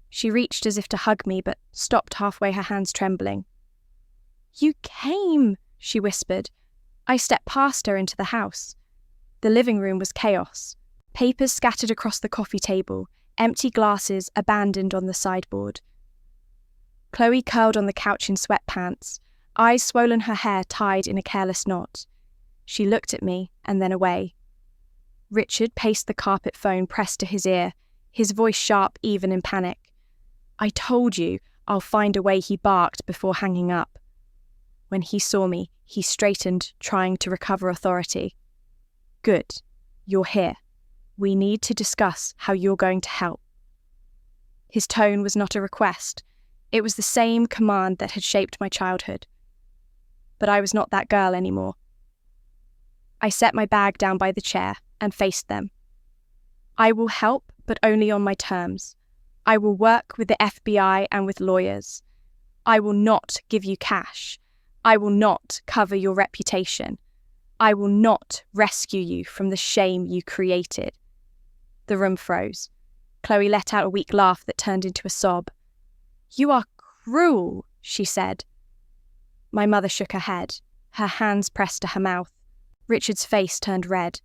She reached as if to hug me, but stopped halfway, her hands trembling. "You came," she whispered. I stepped past her into the house. The living room was chaos. Papers scattered across the coffee table, empty glasses abandoned on the sideboard. Chloe curled on the couch in sweatpants, eyes swollen, her hair tied in a careless knot. She looked at me and then away. Richard paced the carpet, phone pressed to his ear, his voice sharp even in panic. "I told you, I'll find a way," he barked before hanging up. When he saw me, he straightened, trying to recover authority. "Good. You're here. We need to discuss how you're going to help." His tone was not a request. It was the same command that had shaped my childhood. But I was not that girl anymore. I set my bag down by the chair and faced them. "I will help, but only on my terms. I will work with the FBI and with lawyers. I will not give you cash. I will not cover your reputation. I will not rescue you from the shame you created." The room froze. Chloe let out a weak laugh that turned into a sob. "You are cruel," she said. My mother shook her head, her hands pressed to her mouth. Richard's face turned red.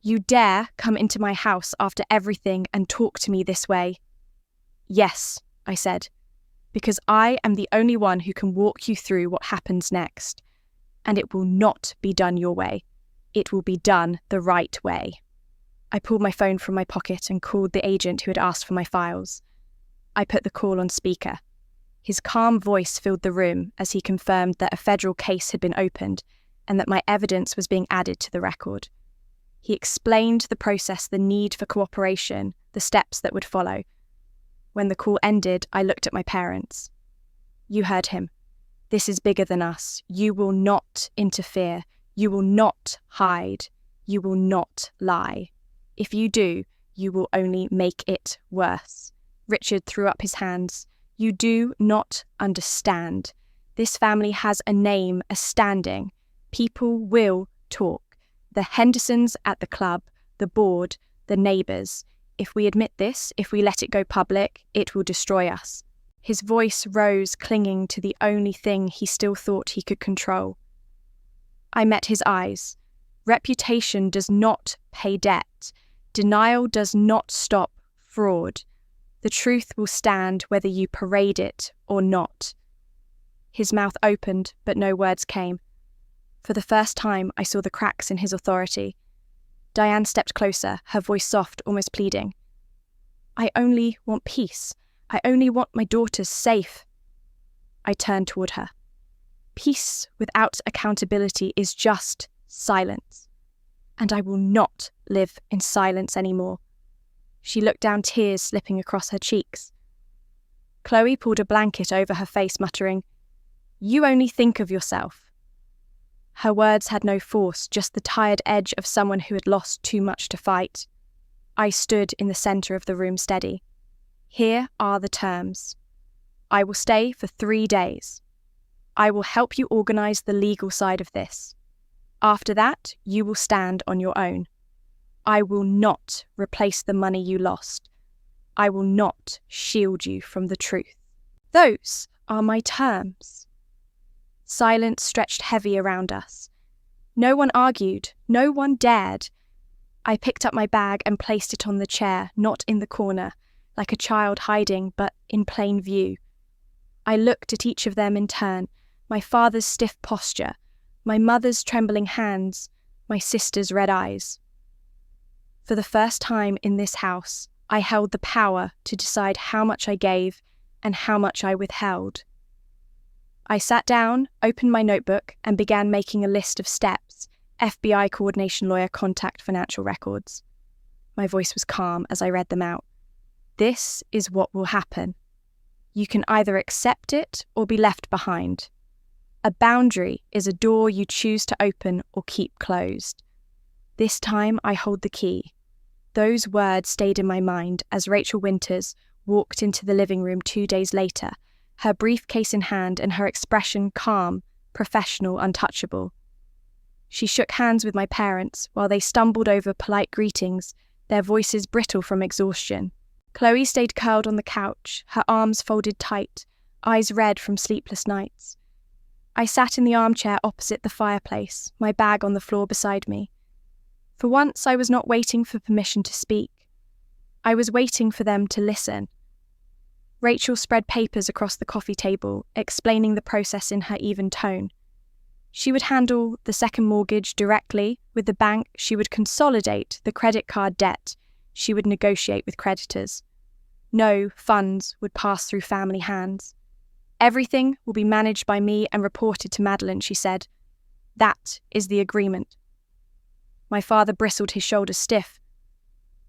"You dare come into my house after everything and talk to me this way?" "Yes," I said, "because I am the only one who can walk you through what happens next. And it will not be done your way. It will be done the right way." I pulled my phone from my pocket and called the agent who had asked for my files. I put the call on speaker. His calm voice filled the room as he confirmed that a federal case had been opened and that my evidence was being added to the record. He explained the process, the need for cooperation, the steps that would follow. When the call ended, I looked at my parents. "You heard him. This is bigger than us. You will not interfere. You will not hide. You will not lie. If you do, you will only make it worse." Richard threw up his hands. "You do not understand. This family has a name, a standing. People will talk. The Hendersons at the club, the board, the neighbours. If we admit this, if we let it go public, it will destroy us." His voice rose, clinging to the only thing he still thought he could control. I met his eyes. Reputation does not pay debt. Denial does not stop fraud. The truth will stand whether you parade it or not. His mouth opened, but no words came. For the first time, I saw the cracks in his authority. Diane stepped closer, her voice soft, almost pleading. "I only want peace. I only want my daughters safe." I turned toward her. Peace without accountability is just silence. And I will not live in silence anymore. She looked down, tears slipping across her cheeks. Chloe pulled a blanket over her face, muttering, "You only think of yourself." Her words had no force, just the tired edge of someone who had lost too much to fight. I stood in the centre of the room, steady. Here are the terms. I will stay for 3 days. I will help you organise the legal side of this. After that, you will stand on your own. I will not replace the money you lost. I will not shield you from the truth. Those are my terms. Silence stretched heavy around us. No one argued, no one dared. I picked up my bag and placed it on the chair, not in the corner, like a child hiding, but in plain view. I looked at each of them in turn, my father's stiff posture, my mother's trembling hands, my sister's red eyes. For the first time in this house, I held the power to decide how much I gave and how much I withheld. I sat down, opened my notebook, and began making a list of steps. FBI coordination lawyer, contact financial records. My voice was calm as I read them out. This is what will happen. You can either accept it or be left behind. A boundary is a door you choose to open or keep closed. This time I hold the key. Those words stayed in my mind as Rachel Winters walked into the living room 2 days later, her briefcase in hand and her expression calm, professional, untouchable. She shook hands with my parents while they stumbled over polite greetings, their voices brittle from exhaustion. Chloe stayed curled on the couch, her arms folded tight, eyes red from sleepless nights. I sat in the armchair opposite the fireplace, my bag on the floor beside me. For once, I was not waiting for permission to speak. I was waiting for them to listen. Rachel spread papers across the coffee table, explaining the process in her even tone. She would handle the second mortgage directly with the bank. She would consolidate the credit card debt. She would negotiate with creditors. No funds would pass through family hands. Everything will be managed by me and reported to Madeline, she said. That is the agreement. My father bristled, his shoulders stiff.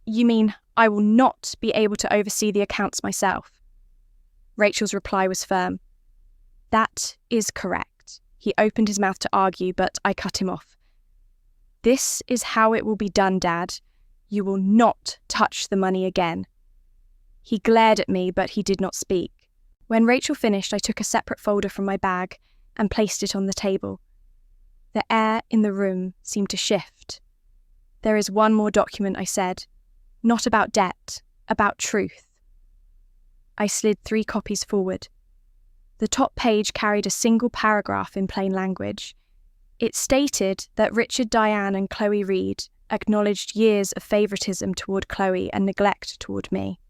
You mean I will not be able to oversee the accounts myself? Rachel's reply was firm. That is correct. He opened his mouth to argue, but I cut him off. This is how it will be done, Dad. You will not touch the money again. He glared at me, but he did not speak. When Rachel finished, I took a separate folder from my bag and placed it on the table. The air in the room seemed to shift. There is one more document, I said. Not about debt, about truth. I slid 3 copies forward. The top page carried a single paragraph in plain language. It stated that Richard, Diane, and Chloe Reed acknowledged years of favoritism toward Chloe and neglect toward me.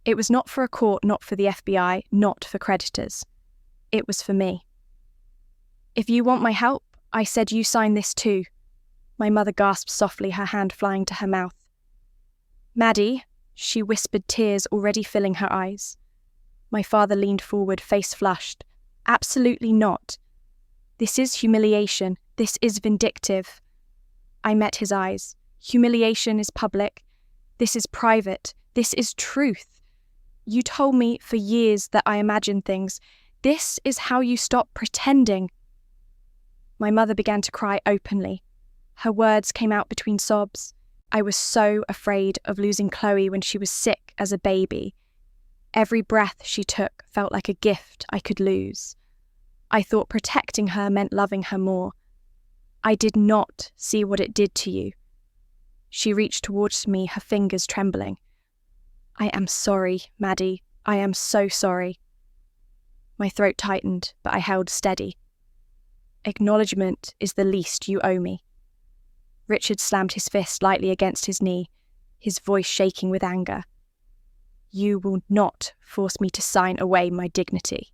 It was not for a court, not for the FBI, not for creditors. It was for me. If you want my help, I said you sign this too. My mother gasped softly, her hand flying to her mouth. Maddie, she whispered, tears already filling her eyes. My father leaned forward, face flushed. Absolutely not. This is humiliation. This is vindictive. I met his eyes. Humiliation is public. This is private. This is truth. You told me for years that I imagined things. This is how you stop pretending. My mother began to cry openly. Her words came out between sobs. I was so afraid of losing Chloe when she was sick as a baby. Every breath she took felt like a gift I could lose. I thought protecting her meant loving her more. I did not see what it did to you. She reached towards me, her fingers trembling. I am sorry, Maddie. I am so sorry. My throat tightened, but I held steady. Acknowledgement is the least you owe me. Richard slammed his fist lightly against his knee, his voice shaking with anger. You will not force me to sign away my dignity.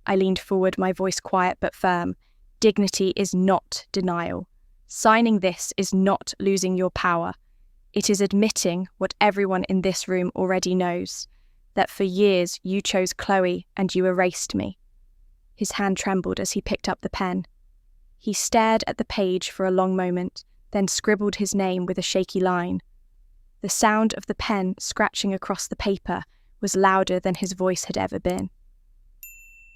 I leaned forward, my voice quiet but firm. Dignity is not denial. Signing this is not losing your power. It is admitting what everyone in this room already knows, that for years you chose Chloe and you erased me. His hand trembled as he picked up the pen. He stared at the page for a long moment, then scribbled his name with a shaky line. The sound of the pen scratching across the paper was louder than his voice had ever been.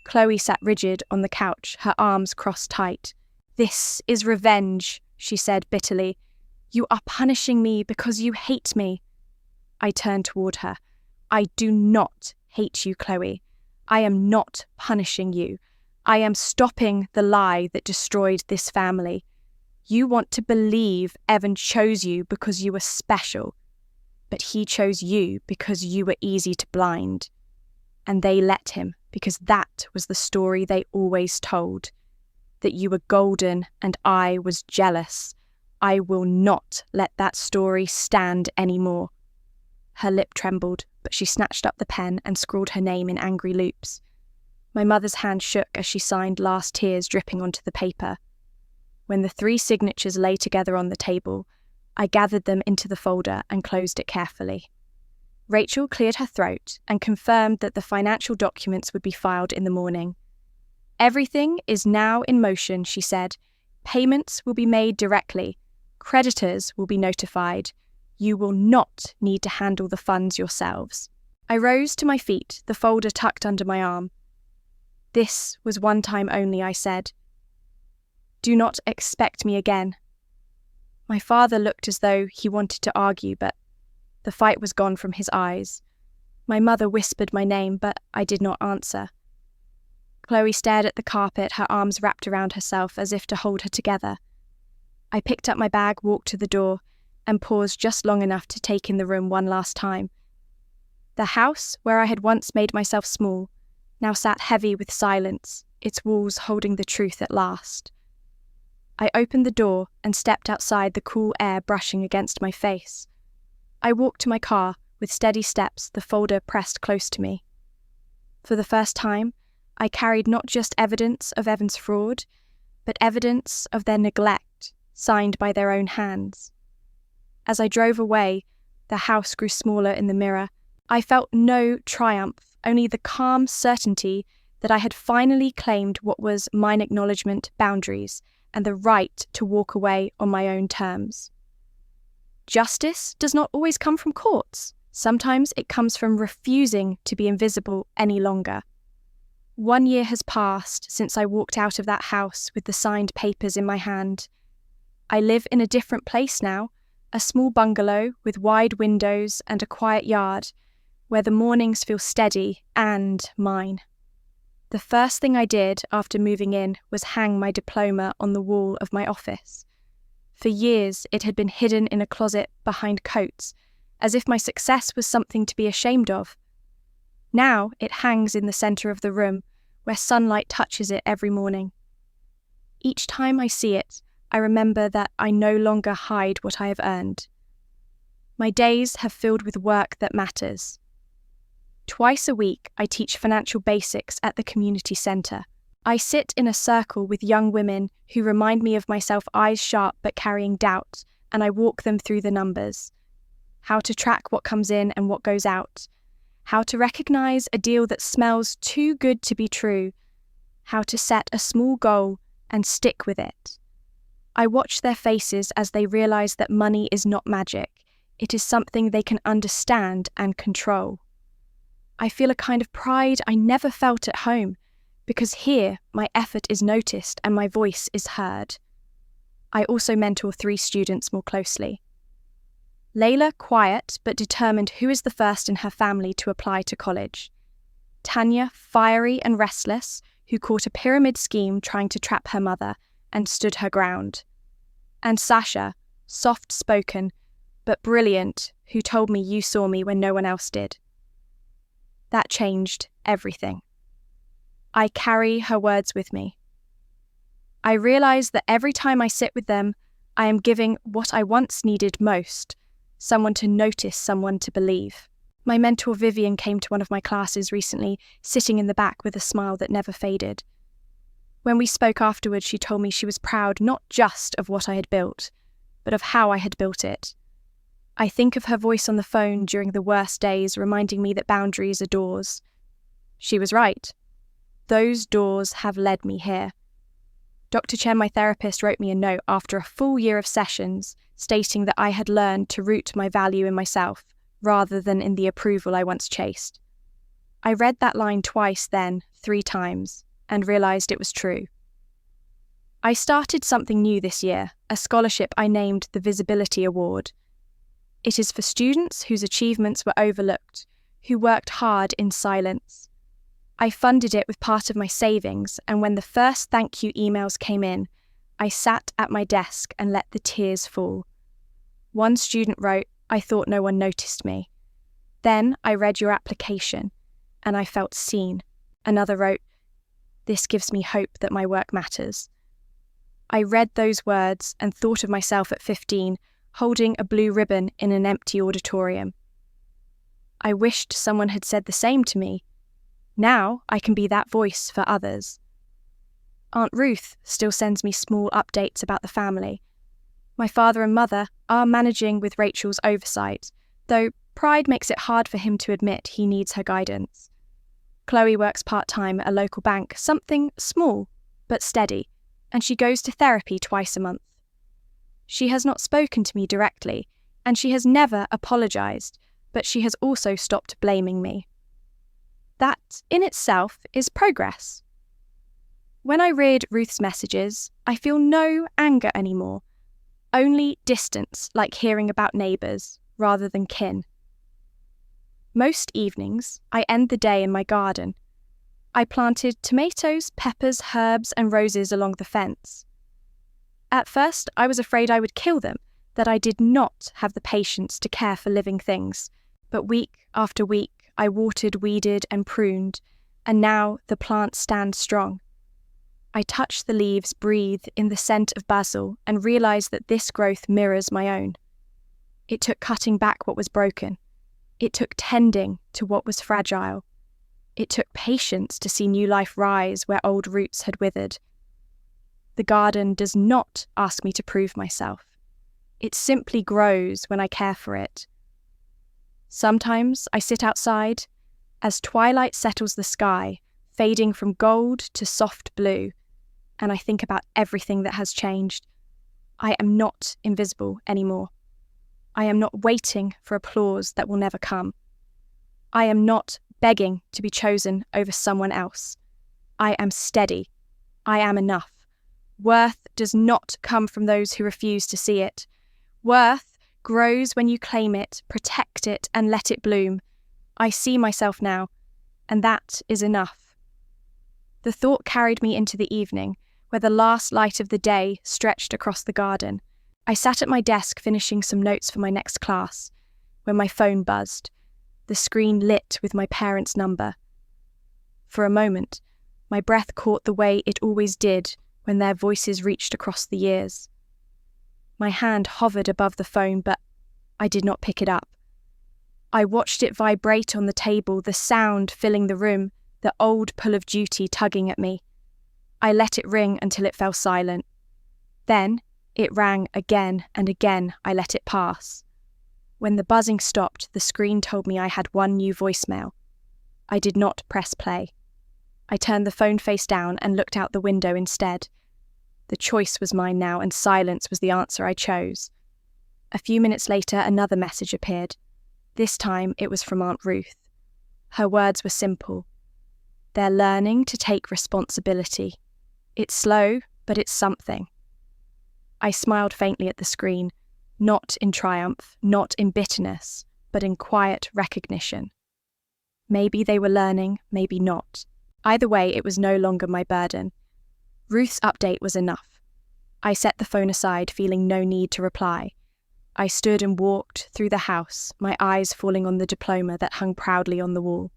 Chloe sat rigid on the couch, her arms crossed tight. "This is revenge," she said bitterly. "You are punishing me because you hate me." I turned toward her. "I do not hate you, Chloe. I am not punishing you. I am stopping the lie that destroyed this family. You want to believe Evan chose you because you were special, but he chose you because you were easy to blind. And they let him because that was the story they always told, that you were golden and I was jealous. I will not let that story stand anymore." Her lip trembled, but she snatched up the pen and scrawled her name in angry loops. My mother's hand shook as she signed last tears dripping onto the paper. When the 3 signatures lay together on the table, I gathered them into the folder and closed it carefully. Rachel cleared her throat and confirmed that the financial documents would be filed in the morning. "Everything is now in motion," she said. "Payments will be made directly. Creditors will be notified. You will not need to handle the funds yourselves." I rose to my feet, the folder tucked under my arm. "This was one time only," I said. "Do not expect me again." My father looked as though he wanted to argue, but the fight was gone from his eyes. My mother whispered my name, but I did not answer. Chloe stared at the carpet, her arms wrapped around herself as if to hold her together. I picked up my bag, walked to the door, and paused just long enough to take in the room one last time. The house, where I had once made myself small, now sat heavy with silence, its walls holding the truth at last. I opened the door and stepped outside, the cool air brushing against my face. I walked to my car, with steady steps, the folder pressed close to me. For the first time, I carried not just evidence of Evan's fraud, but evidence of their neglect, signed by their own hands. As I drove away, the house grew smaller in the mirror. I felt no triumph, only the calm certainty that I had finally claimed what was mine: acknowledgement, boundaries, and the right to walk away on my own terms. Justice does not always come from courts. Sometimes it comes from refusing to be invisible any longer. 1 year has passed since I walked out of that house with the signed papers in my hand. I live in a different place now, a small bungalow with wide windows and a quiet yard, where the mornings feel steady and mine. The first thing I did after moving in was hang my diploma on the wall of my office. For years, it had been hidden in a closet behind coats, as if my success was something to be ashamed of. Now it hangs in the centre of the room, where sunlight touches it every morning. Each time I see it, I remember that I no longer hide what I have earned. My days have filled with work that matters. Twice a week, I teach financial basics at the community centre. I sit in a circle with young women who remind me of myself, eyes sharp but carrying doubt, and I walk them through the numbers. How to track what comes in and what goes out. How to recognise a deal that smells too good to be true. How to set a small goal and stick with it. I watch their faces as they realise that money is not magic. It is something they can understand and control. I feel a kind of pride I never felt at home, because here my effort is noticed and my voice is heard. I also mentor 3 students more closely. Layla, quiet but determined, who is the first in her family to apply to college. Tanya, fiery and restless, who caught a pyramid scheme trying to trap her mother and stood her ground. And Sasha, soft-spoken but brilliant, who told me you saw me when no one else did. That changed everything. I carry her words with me. I realise that every time I sit with them, I am giving what I once needed most: someone to notice, someone to believe. My mentor Vivian came to one of my classes recently, sitting in the back with a smile that never faded. When we spoke afterwards, she told me she was proud not just of what I had built, but of how I had built it. I think of her voice on the phone during the worst days, reminding me that boundaries are doors. She was right. Those doors have led me here. Dr. Chen, my therapist, wrote me a note after a full year of sessions, stating that I had learned to root my value in myself rather than in the approval I once chased. I read that line twice then, 3 times, and realised it was true. I started something new this year, a scholarship I named the Visibility Award. It is for students whose achievements were overlooked, who worked hard in silence. I funded it with part of my savings, and when the first thank you emails came in, I sat at my desk and let the tears fall. One student wrote, "I thought no one noticed me." Then I read your application, and I felt seen. Another wrote, "This gives me hope that my work matters." I read those words and thought of myself at 15, holding a blue ribbon in an empty auditorium. I wished someone had said the same to me. Now I can be that voice for others. Aunt Ruth still sends me small updates about the family. My father and mother are managing with Rachel's oversight, though pride makes it hard for him to admit he needs her guidance. Chloe works part-time at a local bank, something small but steady, and she goes to therapy twice a month. She has not spoken to me directly, and she has never apologised, but she has also stopped blaming me. That, in itself, is progress. When I read Ruth's messages, I feel no anger anymore, only distance, like hearing about neighbours, rather than kin. Most evenings, I end the day in my garden. I planted tomatoes, peppers, herbs and roses along the fence. At first, I was afraid I would kill them, that I did not have the patience to care for living things, but week after week, I watered, weeded and pruned, and now the plants stand strong. I touch the leaves, breathe in the scent of basil, and realise that this growth mirrors my own. It took cutting back what was broken. It took tending to what was fragile. It took patience to see new life rise where old roots had withered. The garden does not ask me to prove myself. It simply grows when I care for it. Sometimes I sit outside, as twilight settles the sky, fading from gold to soft blue, and I think about everything that has changed. I am not invisible anymore. I am not waiting for applause that will never come. I am not begging to be chosen over someone else. I am steady. I am enough. Worth does not come from those who refuse to see it. Worth grows when you claim it, protect it, and let it bloom. I see myself now, and that is enough. The thought carried me into the evening, where the last light of the day stretched across the garden. I sat at my desk finishing some notes for my next class, when my phone buzzed, the screen lit with my parents' number. For a moment, my breath caught the way it always did when their voices reached across the years. My hand hovered above the phone, but I did not pick it up. I watched it vibrate on the table, the sound filling the room, the old pull of duty tugging at me. I let it ring until it fell silent. Then it rang again, and again I let it pass. When the buzzing stopped, the screen told me I had one new voicemail. I did not press play. I turned the phone face down and looked out the window instead. The choice was mine now, and silence was the answer I chose. A few minutes later, another message appeared. This time, it was from Aunt Ruth. Her words were simple. They're learning to take responsibility. It's slow, but it's something. I smiled faintly at the screen, not in triumph, not in bitterness, but in quiet recognition. Maybe they were learning, maybe not. Either way, it was no longer my burden. Ruth's update was enough. I set the phone aside, feeling no need to reply. I stood and walked through the house, my eyes falling on the diploma that hung proudly on the wall.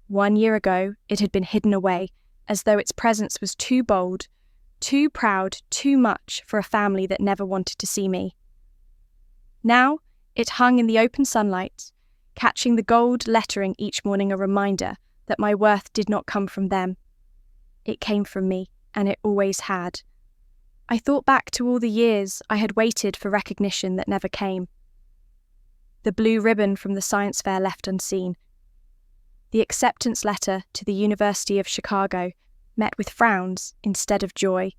1 year ago, it had been hidden away, as though its presence was too bold, too proud, too much for a family that never wanted to see me. Now, it hung in the open sunlight, catching the gold lettering each morning, a reminder that my worth did not come from them. It came from me, and it always had. I thought back to all the years I had waited for recognition that never came. The blue ribbon from the science fair left unseen. The acceptance letter to the University of Chicago met with frowns instead of joy.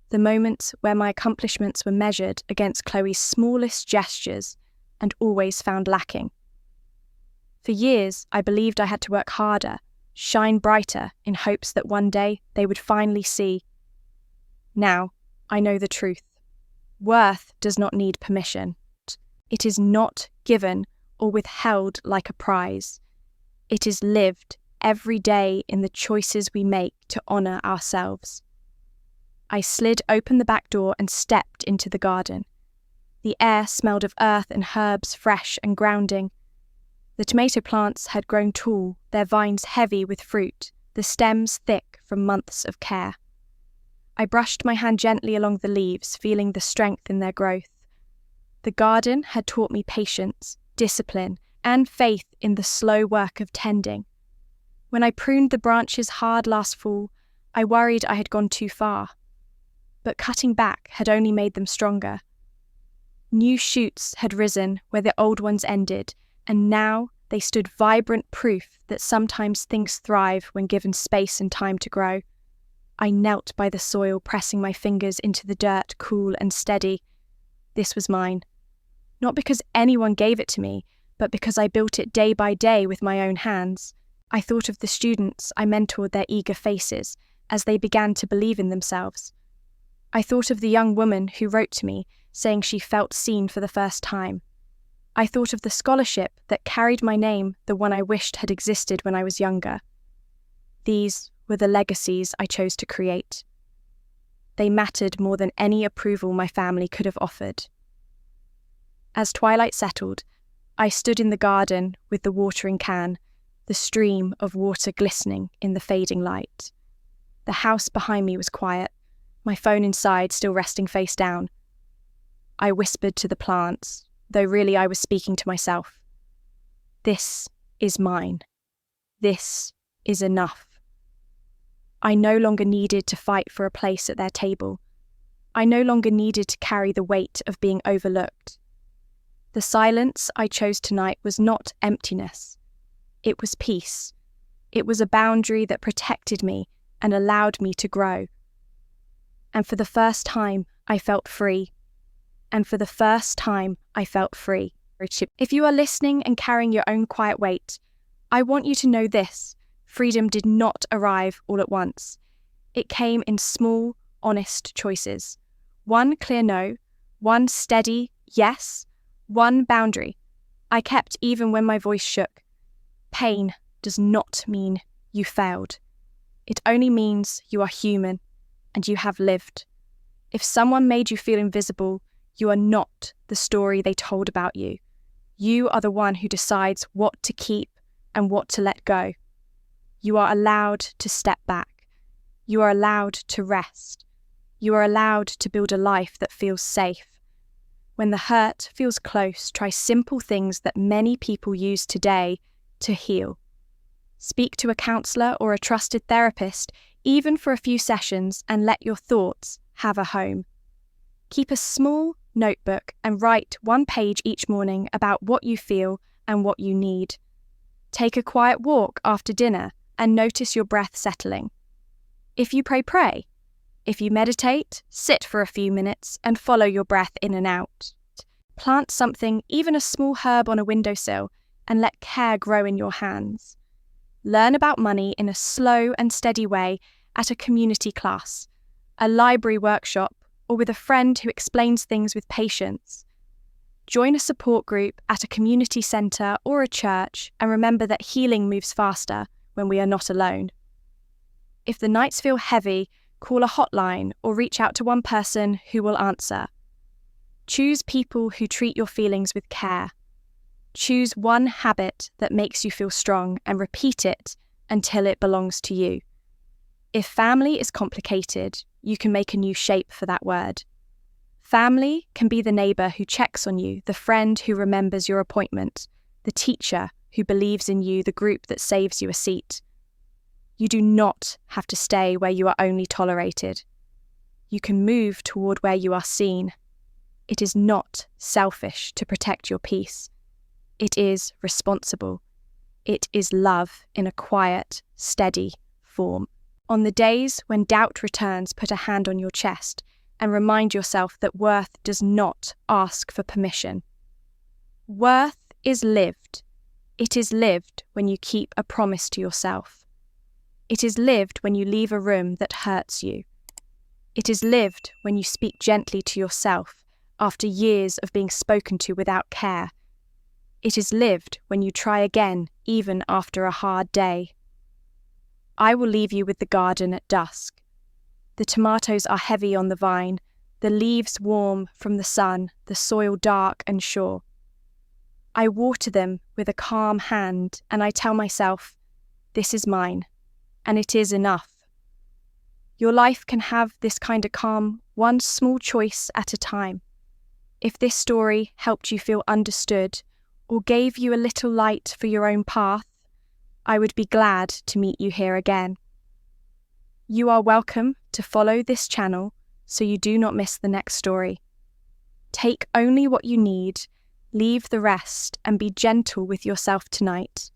the moments where my accomplishments were measured against Chloe's smallest gestures and always found lacking. For years, I believed I had to work harder, shine brighter in hopes that one day they would finally see. Now, I know the truth. Worth does not need permission. It is not given or withheld like a prize. It is lived every day in the choices we make to honour ourselves. I slid open the back door and stepped into the garden. The air smelled of earth and herbs fresh and grounding. The tomato plants had grown tall, their vines heavy with fruit, the stems thick from months of care. I brushed my hand gently along the leaves, feeling the strength in their growth. The garden had taught me patience, discipline, and faith in the slow work of tending. When I pruned the branches hard last fall, I worried I had gone too far. But cutting back had only made them stronger. New shoots had risen where the old ones ended, and now they stood vibrant proof that sometimes things thrive when given space and time to grow. I knelt by the soil, pressing my fingers into the dirt, cool and steady. This was mine. Not because anyone gave it to me, but because I built it day by day with my own hands. I thought of the students I mentored, their eager faces, as they began to believe in themselves. I thought of the young woman who wrote to me, saying she felt seen for the first time. I thought of the scholarship that carried my name, the one I wished had existed when I was younger. These were the legacies I chose to create. They mattered more than any approval my family could have offered. As twilight settled, I stood in the garden with the watering can, the stream of water glistening in the fading light. The house behind me was quiet, my phone inside still resting face down. I whispered to the plants, though really I was speaking to myself. This is mine. This is enough. I no longer needed to fight for a place at their table. I no longer needed to carry the weight of being overlooked. The silence I chose tonight was not emptiness. It was peace. It was a boundary that protected me and allowed me to grow. And for the first time, I felt free. And for the first time, I felt free. If you are listening and carrying your own quiet weight, I want you to know this. Freedom did not arrive all at once. It came in small, honest choices. One clear no, one steady yes, one boundary I kept even when my voice shook. Pain does not mean you failed. It only means you are human and you have lived. If someone made you feel invisible, you are not the story they told about you. You are the one who decides what to keep and what to let go. You are allowed to step back. You are allowed to rest. You are allowed to build a life that feels safe. When the hurt feels close, try simple things that many people use today to heal. Speak to a counsellor or a trusted therapist, even for a few sessions, and let your thoughts have a home. Keep a small notebook and write one page each morning about what you feel and what you need. Take a quiet walk after dinner and notice your breath settling. If you pray, pray. If you meditate, sit for a few minutes and follow your breath in and out. Plant something, even a small herb on a windowsill, and let care grow in your hands. Learn about money in a slow and steady way at a community class, a library workshop, or with a friend who explains things with patience. Join a support group at a community centre or a church, and remember that healing moves faster when we are not alone. If the nights feel heavy, call a hotline or reach out to one person who will answer. Choose people who treat your feelings with care. Choose one habit that makes you feel strong and repeat it until it belongs to you. If family is complicated, you can make a new shape for that word. Family can be the neighbour who checks on you, the friend who remembers your appointment, the teacher who believes in you, the group that saves you a seat. You do not have to stay where you are only tolerated. You can move toward where you are seen. It is not selfish to protect your peace. It is responsible. It is love in a quiet, steady form. On the days when doubt returns, put a hand on your chest and remind yourself that worth does not ask for permission. Worth is lived. It is lived when you keep a promise to yourself. It is lived when you leave a room that hurts you. It is lived when you speak gently to yourself after years of being spoken to without care. It is lived when you try again even after a hard day. I will leave you with the garden at dusk. The tomatoes are heavy on the vine, the leaves warm from the sun, the soil dark and sure. I water them with a calm hand, and I tell myself, this is mine, and it is enough. Your life can have this kind of calm, one small choice at a time. If this story helped you feel understood or gave you a little light for your own path, I would be glad to meet you here again. You are welcome to follow this channel so you do not miss the next story. Take only what you need, leave the rest, and be gentle with yourself tonight.